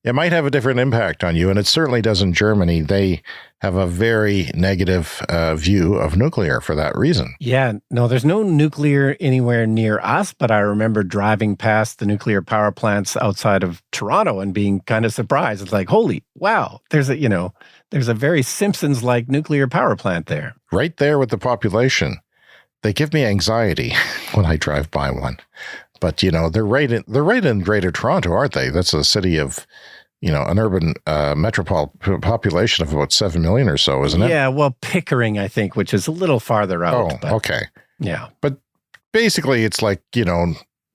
it might have a different impact on you. And it certainly does in Germany. They have a very negative view of nuclear for that reason. Yeah, no, there's no nuclear anywhere near us, but I remember driving past the nuclear power plants outside of Toronto and being kind of surprised. It's like, holy, wow, there's a very Simpsons-like nuclear power plant there. Right there with the population. They give me anxiety when I drive by one. But, they're right in Greater Toronto, aren't they? That's a city of, an urban metropolitan population of about 7 million or so, isn't it? Yeah, well, Pickering, I think, which is a little farther out. Oh, okay. Yeah. But basically, it's like,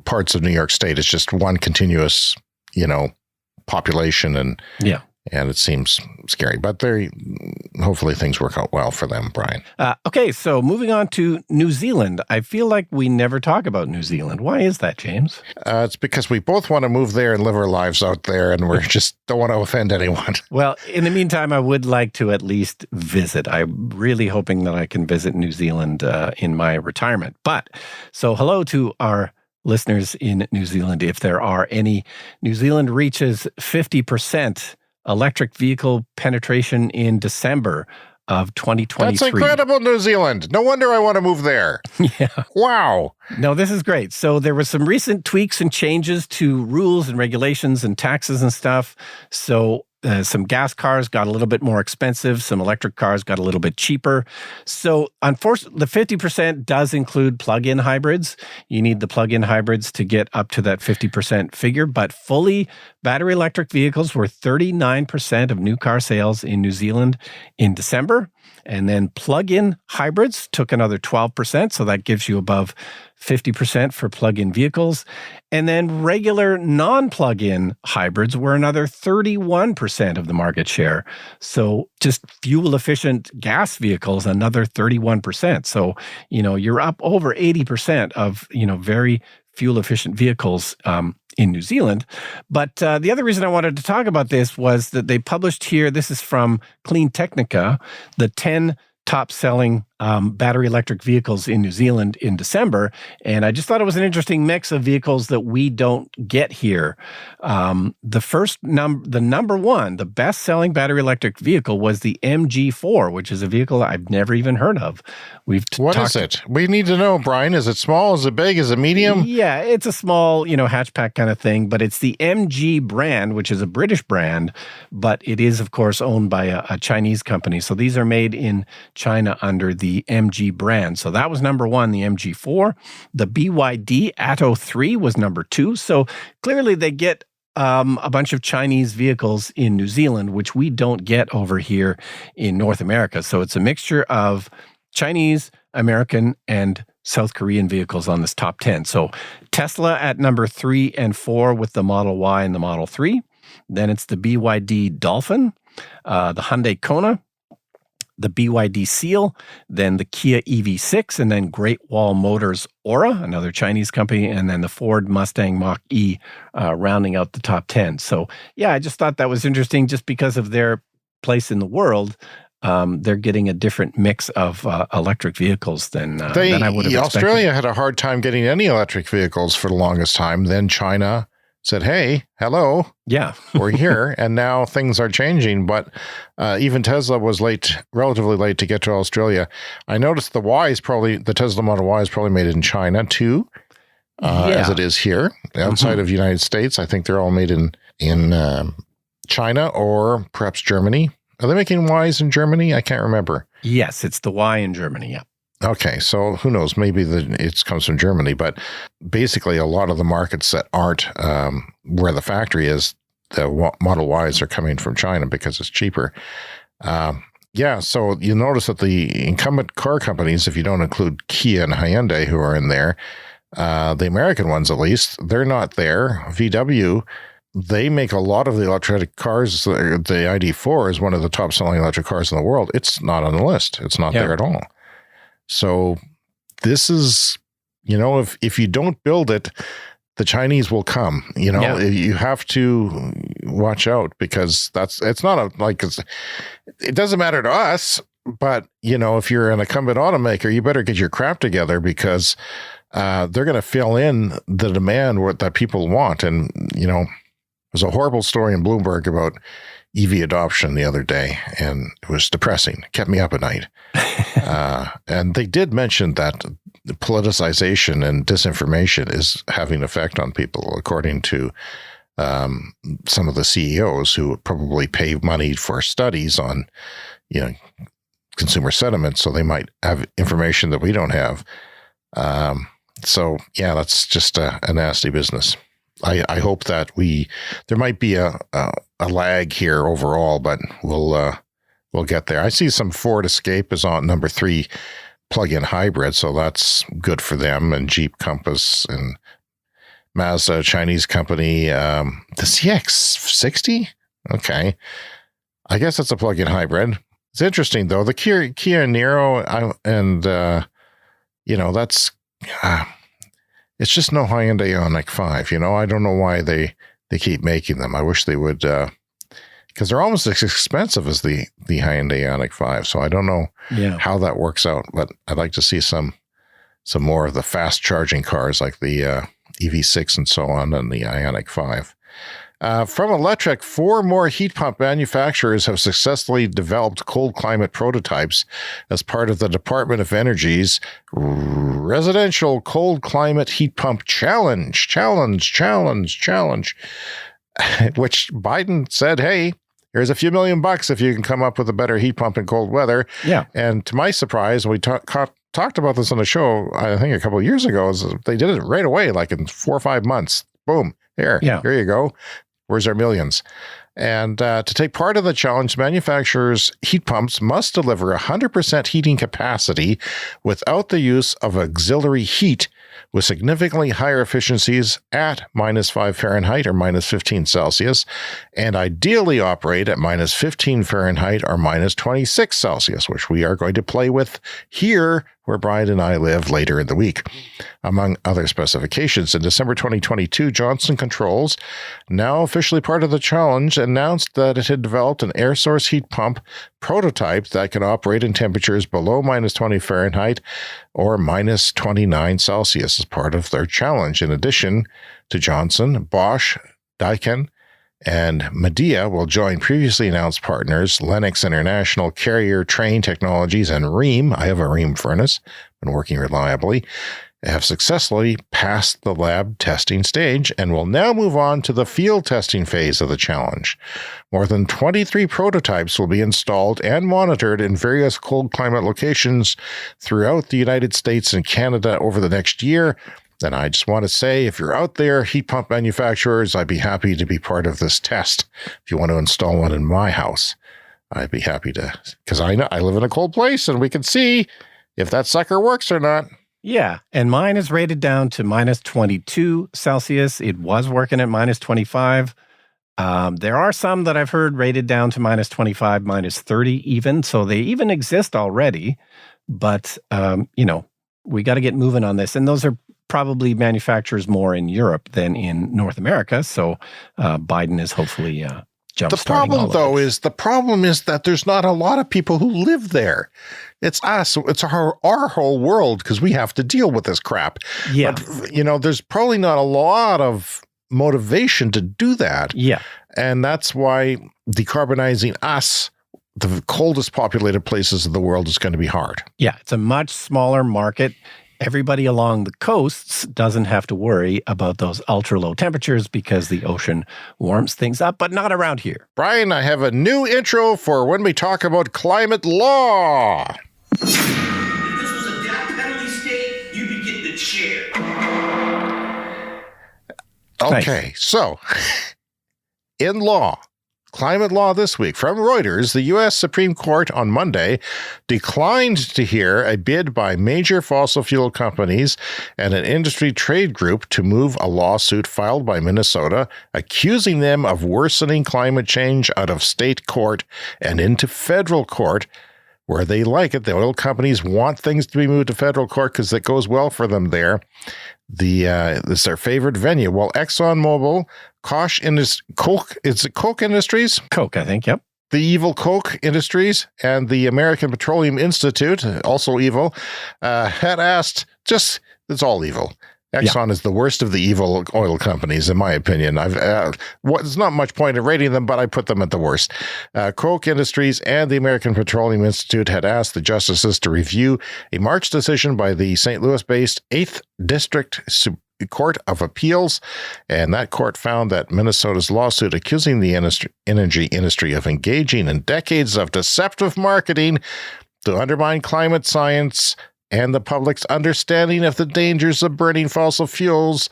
parts of New York State. It's just one continuous, population. And yeah. And it seems scary, but hopefully things work out well for them, Brian. Okay, so moving on to New Zealand. I feel like we never talk about New Zealand. Why is that, James? It's because we both want to move there and live our lives out there, and we just don't want to offend anyone. Well, in the meantime, I would like to at least visit. I'm really hoping that I can visit New Zealand in my retirement. So hello to our listeners in New Zealand, if there are any. New Zealand reaches 50% electric vehicle penetration in December of 2023. That's incredible, New Zealand. No wonder I want to move there. Yeah. Wow. No, this is great. So there were some recent tweaks and changes to rules and regulations and taxes and stuff. So some gas cars got a little bit more expensive. Some electric cars got a little bit cheaper. So unfortunately, the 50% does include plug-in hybrids. You need the plug-in hybrids to get up to that 50% figure. But fully battery electric vehicles were 39% of new car sales in New Zealand in December. And then plug-in hybrids took another 12%. So that gives you above 50% for plug-in vehicles. And then regular non-plug-in hybrids were another 31% of the market share. So just fuel-efficient gas vehicles, another 31%. So, you're up over 80% of, very fuel-efficient vehicles in New Zealand. But the other reason I wanted to talk about this was that they published here, this is from Clean Technica, the 10 top-selling battery electric vehicles in New Zealand in December. And I just thought it was an interesting mix of vehicles that we don't get here. The number one, the best-selling battery electric vehicle was the MG4, which is a vehicle I've never even heard of. What is it? We need to know, Brian. Is it small? Is it big? Is it medium? Yeah, it's a small, hatchback kind of thing, but it's the MG brand, which is a British brand, but it is, of course, owned by a Chinese company. So these are made in China under the MG brand. So that was number one, the MG4. The BYD Atto 3 was number two. So clearly they get a bunch of Chinese vehicles in New Zealand, which we don't get over here in North America. So it's a mixture of Chinese, American, and South Korean vehicles on this top 10. So Tesla at number 3 and 4 with the Model Y and the Model 3. Then it's the BYD Dolphin, the Hyundai Kona, the BYD Seal, then the Kia EV6, and then Great Wall Motors Aura, another Chinese company, and then the Ford Mustang Mach-E rounding out the top 10. So yeah, I just thought that was interesting just because of their place in the world. They're getting a different mix of electric vehicles than I would have expected. Australia had a hard time getting any electric vehicles for the longest time. Then China said, hey, hello. Yeah. We're here. And now things are changing. But even Tesla was relatively late to get to Australia. I noticed the Tesla Model Y is probably made in China too, as it is here. Outside of the United States, I think they're all made in China or perhaps Germany. Are they making Ys in Germany? I can't remember. Yes, it's the Y in Germany, yeah. Okay, so who knows? Maybe it comes from Germany, but basically a lot of the markets that aren't where the factory is, the Model Ys are coming from China because it's cheaper. So you notice that the incumbent car companies, if you don't include Kia and Hyundai who are in there, the American ones at least, they're not there. VW, they make a lot of the electric cars. The ID4 is one of the top selling electric cars in the world. It's not on the list. It's not there at all. So this is, if you don't build it, the Chinese will come. You know, you have to watch out, because it doesn't matter to us, but you know, if you're an incumbent automaker, you better get your crap together, because they're going to fill in the demand that people want. And, you know, there's a horrible story in Bloomberg about EV adoption the other day, and it was depressing. It kept me up at night. And they did mention that the politicization and disinformation is having an effect on people, according to some of the CEOs who probably pay money for studies on, you know, consumer sentiment, so they might have information that we don't have. So yeah, that's just a nasty business. I hope that there might be a lag here overall, but we'll get there. I see some Ford Escape is on number 3 plug-in hybrid, so that's good for them, and Jeep Compass and Mazda, Chinese company, the CX-60. Okay, I guess that's a plug-in hybrid. It's interesting though. The Kia Niro you know, that's it's just no high-end Ioniq 5. You know, I don't know why they keep making them. I wish they would, because they're almost as expensive as the high-end Ioniq 5. So I don't know how that works out, but I'd like to see some more of the fast-charging cars like the EV6 and so on, and the Ioniq 5. From Electric, 4 more heat pump manufacturers have successfully developed cold climate prototypes as part of the Department of Energy's Residential Cold Climate Heat Pump Challenge, which Biden said, hey, here's a few $1,000,000 if you can come up with a better heat pump in cold weather. Yeah. And to my surprise, we talked about this on the show, I think a couple of years ago, is they did it right away, like in 4 or 5 months. Boom. Here you go. Where's our millions? And to take part in the challenge, manufacturers' heat pumps must deliver 100% heating capacity without the use of auxiliary heat, with significantly higher efficiencies at -5 Fahrenheit or -15 Celsius, and ideally operate at -15 Fahrenheit or -26 Celsius, which we are going to play with here where Brian and I live later in the week. Among other specifications, in December 2022, Johnson Controls, now officially part of the challenge, announced that it had developed an air source heat pump prototype that can operate in temperatures below -20 Fahrenheit or -29 Celsius as part of their challenge. In addition to Johnson, Bosch, Daikin, and Medea will join previously announced partners Lennox International, Carrier, Train Technologies, and Rheem. I have a Rheem furnace, been working reliably, have successfully passed the lab testing stage and will now move on to the field testing phase of the challenge. More than 23 prototypes will be installed and monitored in various cold climate locations throughout the United States and Canada over the next year. And I just want to say, if you're out there, heat pump manufacturers, I'd be happy to be part of this test. If you want to install one in my house, I'd be happy to, because I know I live in a cold place and we can see if that sucker works or not. Yeah, and mine is rated down to -22 Celsius. It was working at -25. There are some that I've heard rated down to -25, -30 even, so they even exist already. But, you know, we got to get moving on this. And those are probably manufacturers more in Europe than in North America. So Biden is hopefully jumpstarting. The problem is that there's not a lot of people who live there. It's us. It's our whole world, because we have to deal with this crap. Yeah. But, you know, there's probably not a lot of motivation to do that. Yeah. And that's why decarbonizing us, the coldest populated places of the world, is going to be hard. Yeah. It's a much smaller market. Everybody along the coasts doesn't have to worry about those ultra low temperatures because the ocean warms things up, but not around here. Brian, I have a new intro for when we talk about climate law. If this was a death penalty state, you'd be getting the chair. Okay, nice. So in law, climate law this week from Reuters, the U.S. Supreme Court on Monday declined to hear a bid by major fossil fuel companies and an industry trade group to move a lawsuit filed by Minnesota accusing them of worsening climate change out of state court and into federal court, where they like it. The oil companies want things to be moved to federal court because it goes well for them there. It's their favorite venue. Well, ExxonMobil, Koch Industries? Coke, I think, yep. The evil Koch Industries and the American Petroleum Institute, also evil, had asked, it's all evil. Exxon is the worst of the evil oil companies, in my opinion. There's not much point in rating them, but I put them at the worst. Koch Industries and the American Petroleum Institute had asked the justices to review a March decision by the St. Louis-based 8th District Court of Appeals, and that court found that Minnesota's lawsuit accusing the energy industry of engaging in decades of deceptive marketing to undermine climate science and the public's understanding of the dangers of burning fossil fuels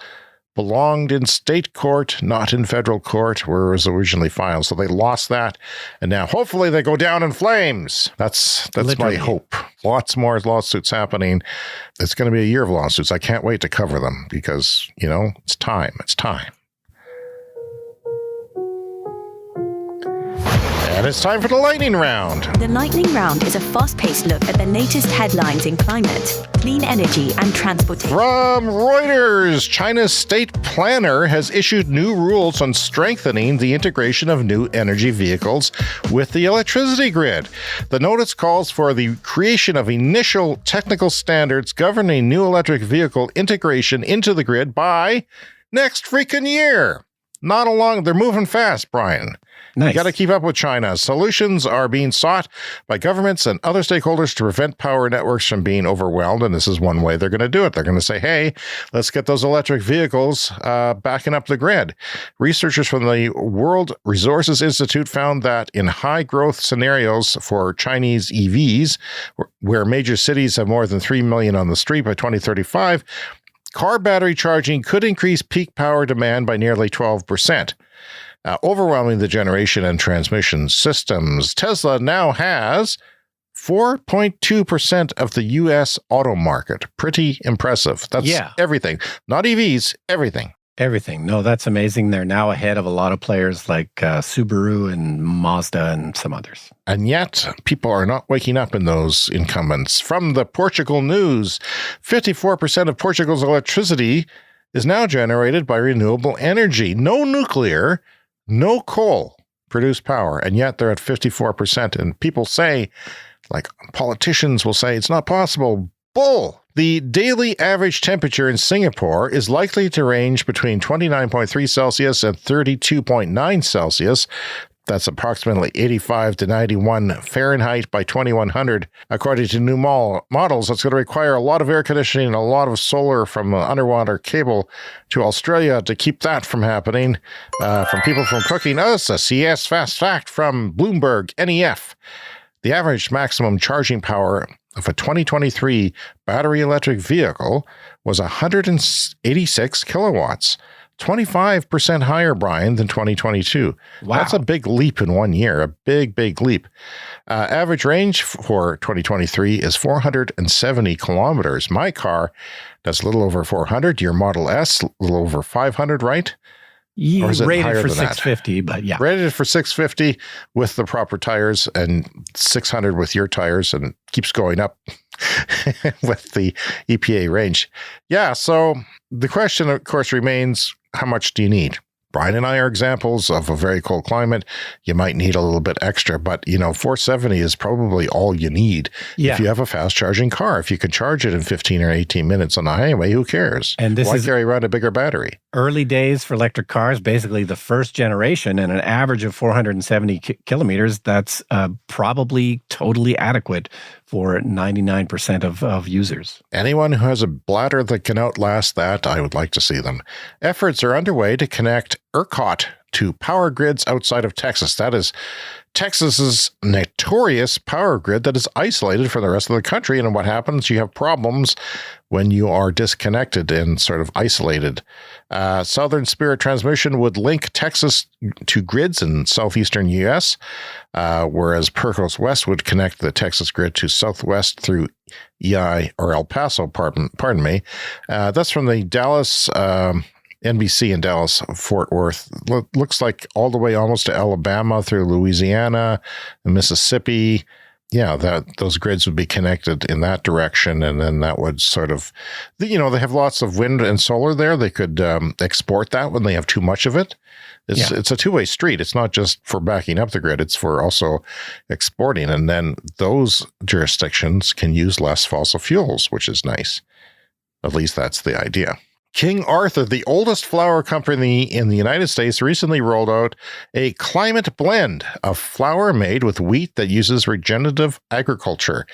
belonged in state court, not in federal court, where it was originally filed. So they lost that, and now hopefully they go down in flames. That's Literally. my hope. Lots more lawsuits happening. It's going to be a year of lawsuits. I can't wait to cover them because, it's time. It's time. And it's time for the lightning round. The lightning round is a fast-paced look at the latest headlines in climate, clean energy, and transportation. From Reuters, China's state planner has issued new rules on strengthening the integration of new energy vehicles with the electricity grid. The notice calls for the creation of initial technical standards governing new electric vehicle integration into the grid by next freaking year. They're moving fast, Brian. Nice. You got to keep up with China. Solutions are being sought by governments and other stakeholders to prevent power networks from being overwhelmed, and this is one way they're going to do it. They're going to say, hey, let's get those electric vehicles backing up the grid. Researchers from the World Resources Institute found that in high-growth scenarios for Chinese EVs, where major cities have more than 3 million on the street by 2035, car battery charging could increase peak power demand by nearly 12%. Overwhelming the generation and transmission systems. Tesla now has 4.2% of the U.S. auto market. Pretty impressive. That's everything. Not EVs, everything. Everything. No, that's amazing. They're now ahead of a lot of players like Subaru and Mazda and some others. And yet, people are not waking up in those incumbents. From the Portugal News, 54% of Portugal's electricity is now generated by renewable energy. No nuclear, no coal produced power, and yet they're at 54%. And people say, like politicians will say, it's not possible. Bull! The daily average temperature in Singapore is likely to range between 29.3 Celsius and 32.9 Celsius. That's approximately 85 to 91 Fahrenheit by 2100. According to new models, it's going to require a lot of air conditioning and a lot of solar from an underwater cable to Australia to keep that from happening. From people from Cooking Us, a CS Fast Fact from Bloomberg NEF. The average maximum charging power of a 2023 battery electric vehicle was 186 kilowatts. 25% higher, Brian, than 2022. Wow. That's a big leap in 1 year, a big, big leap. Average range for 2023 is 470 kilometers. My car does a little over 400. Your Model S, a little over 500, right? Yeah, or is it rated higher for than 650, but yeah. Rated for 650 with the proper tires and 600 with your tires, and keeps going up with the EPA range. Yeah, so the question, of course, remains, how much do you need? Brian and I are examples of a very cold climate. You might need a little bit extra, but 470 is probably all you need. Yeah. If you have a fast charging car, if you can charge it in 15 or 18 minutes on the highway, who cares? And this Why is carry around a bigger battery? Early days for electric cars, basically the first generation, and an average of 470 kilometers. That's probably totally adequate for 99% of users. Anyone who has a bladder that can outlast that, I would like to see them. Efforts are underway to connect ERCOT to power grids outside of Texas. That is Texas's notorious power grid that is isolated from the rest of the country. And what happens? You have problems when you are disconnected and sort of isolated. Southern Spirit Transmission would link Texas to grids in southeastern U.S., whereas Pecos West would connect the Texas grid to Southwest through EI or El Paso, pardon me. That's from the Dallas NBC in Dallas, Fort Worth. Looks like all the way almost to Alabama through Louisiana and Mississippi. that those grids would be connected in that direction, and then that would sort of, they have lots of wind and solar there. They could export that when they have too much of it. It's a two-way street. It's not just for backing up the grid. It's for also exporting, and then those jurisdictions can use less fossil fuels, which is nice. At least that's the idea. King Arthur, the oldest flour company in the United States, recently rolled out a climate blend of flour made with wheat that uses regenerative agriculture.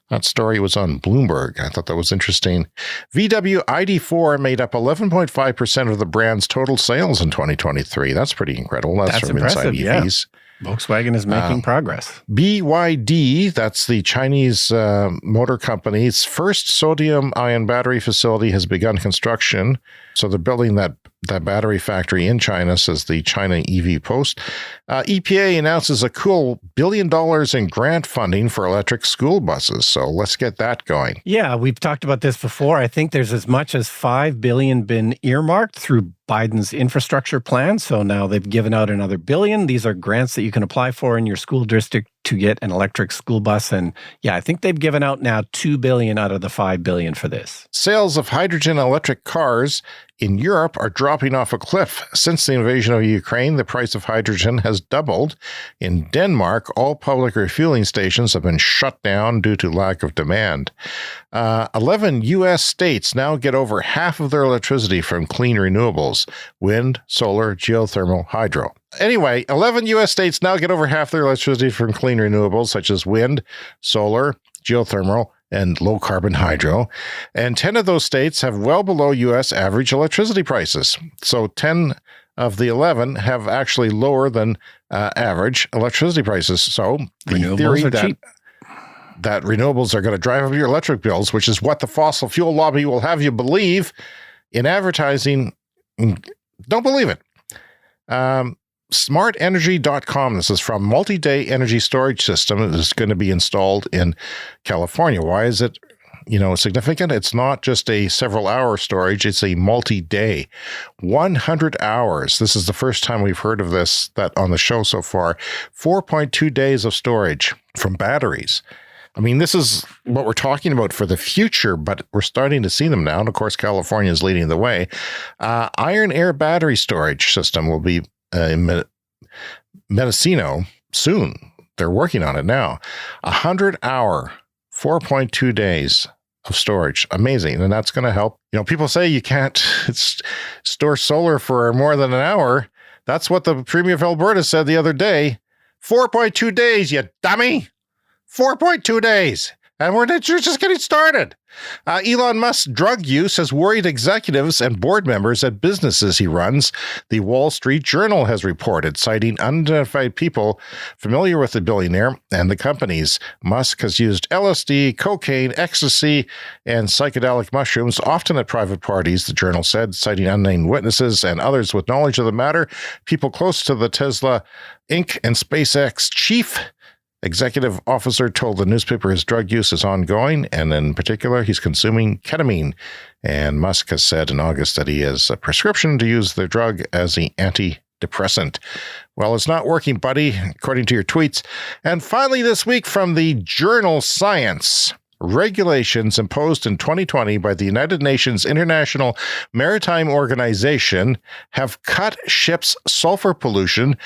That story was on Bloomberg. I thought that was interesting. VW ID4 made up 11.5% of the brand's total sales in 2023. That's pretty incredible. That's from impressive, Inside EVs. Volkswagen is making progress. BYD, that's the Chinese motor company's first sodium-ion battery facility, has begun construction. So they're building that battery factory in China, says the China EV Post. EPA announces a cool $1 billion in grant funding for electric school buses. So let's get that going. Yeah, we've talked about this before. I think there's as much as $5 billion been earmarked through Biden's infrastructure plan. So now they've given out another $1 billion. These are grants that you can apply for in your school district to get an electric school bus. And yeah, I think they've given out now $2 billion out of the $5 billion for this. Sales of hydrogen electric cars in Europe are dropping off a cliff. Since the invasion of Ukraine, the price of hydrogen has doubled. In Denmark, all public refueling stations have been shut down due to lack of demand. 11 U.S. states now get over half of their electricity from clean renewables: wind, solar, geothermal, hydro. Anyway, 11 U.S. states now get over half their electricity from clean renewables, such as wind, solar, geothermal, and low-carbon hydro. And 10 of those states have well below U.S. average electricity prices. So 10 of the 11 have actually lower than average electricity prices. So the Renewables theory are cheap. that renewables are going to drive up your electric bills, which is what the fossil fuel lobby will have you believe in advertising, don't believe it. SmartEnergy.com. This is from multi-day energy storage system that is going to be installed in California. Why is it, significant? It's not just a several-hour storage. It's a multi-day, 100 hours. This is the first time we've heard of this that on the show so far. 4.2 days of storage from batteries. I mean, this is what we're talking about for the future, but we're starting to see them now. And of course, California is leading the way. Iron Air battery storage system will be in Mendocino soon. They're working on it now. 100-hour, 4.2 days of storage. Amazing. And that's going to help. People say you can't store solar for more than an hour. That's what the Premier of Alberta said the other day. 4.2 days, you dummy. 4.2 days. And we're just getting started. Elon Musk's drug use has worried executives and board members at businesses he runs, the Wall Street Journal has reported, citing unidentified people familiar with the billionaire and the companies. Musk has used LSD, cocaine, ecstasy, and psychedelic mushrooms, often at private parties, the journal said, citing unnamed witnesses and others with knowledge of the matter. People close to the Tesla Inc. and SpaceX chief executive officer told the newspaper his drug use is ongoing, and in particular, he's consuming ketamine. And Musk has said in August that he has a prescription to use the drug as an antidepressant. Well, it's not working, buddy, according to your tweets. And finally this week from the journal Science, regulations imposed in 2020 by the United Nations International Maritime Organization have cut ships' sulfur pollution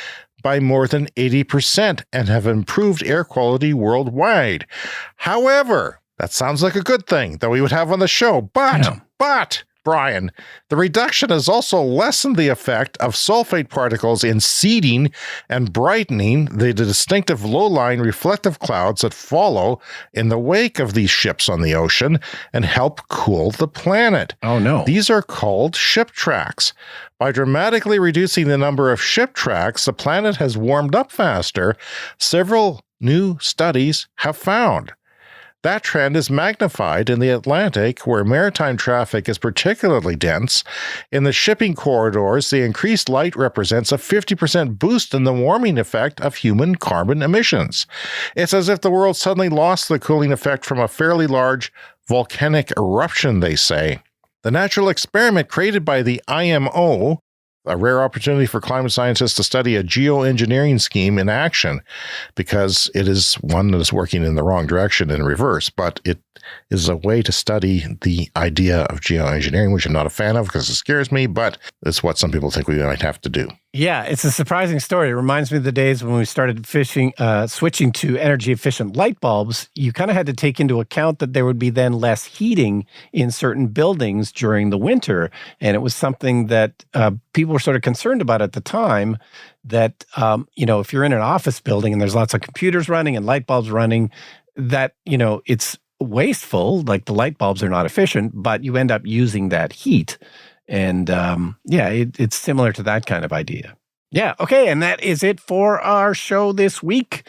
by more than 80% and have improved air quality worldwide. However, that sounds like a good thing that we would have on the show. But, Brian, the reduction has also lessened the effect of sulfate particles in seeding and brightening the distinctive low-lying reflective clouds that follow in the wake of these ships on the ocean and help cool the planet. Oh, no. These are called ship tracks. By dramatically reducing the number of ship tracks, the planet has warmed up faster, several new studies have found. That trend is magnified in the Atlantic, where maritime traffic is particularly dense. In the shipping corridors, the increased light represents a 50% boost in the warming effect of human carbon emissions. It's as if the world suddenly lost the cooling effect from a fairly large volcanic eruption, they say. The natural experiment created by the IMO, a rare opportunity for climate scientists to study a geoengineering scheme in action, because it is one that is working in the wrong direction in reverse, but it is a way to study the idea of geoengineering, which I'm not a fan of because it scares me, but it's what some people think we might have to do. Yeah, it's a surprising story. It reminds me of the days when we started switching to energy-efficient light bulbs. You kind of had to take into account that there would be then less heating in certain buildings during the winter, and it was something that people were sort of concerned about at the time, that, if you're in an office building and there's lots of computers running and light bulbs running, that, it's wasteful, like the light bulbs are not efficient, but you end up using that heat. And it's similar to that kind of idea. Yeah, okay, and that is it for our show this week.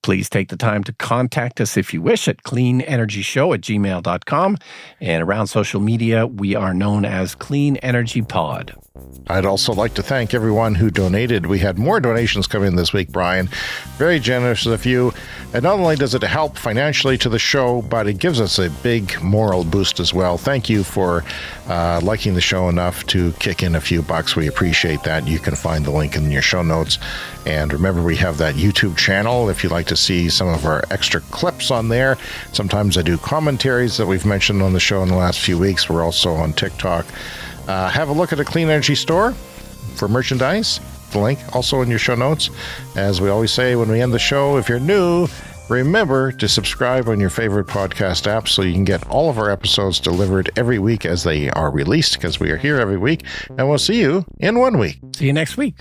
Please take the time to contact us if you wish at cleanenergyshow@gmail.com. And around social media, we are known as Clean Energy Pod. I'd also like to thank everyone who donated. We had more donations come in this week, Brian. Very generous of you. And not only does it help financially to the show, but it gives us a big moral boost as well. Thank you for liking the show enough to kick in a few bucks. We appreciate that. You can find the link in your show notes. And remember, we have that YouTube channel if you'd like to see some of our extra clips on there. Sometimes I do commentaries that we've mentioned on the show in the last few weeks. We're also on TikTok. Have a look at the Clean Energy store for merchandise. The link also in your show notes. As we always say when we end the show, if you're new, remember to subscribe on your favorite podcast app so you can get all of our episodes delivered every week as they are released, because we are here every week. And we'll see you in 1 week. See you next week.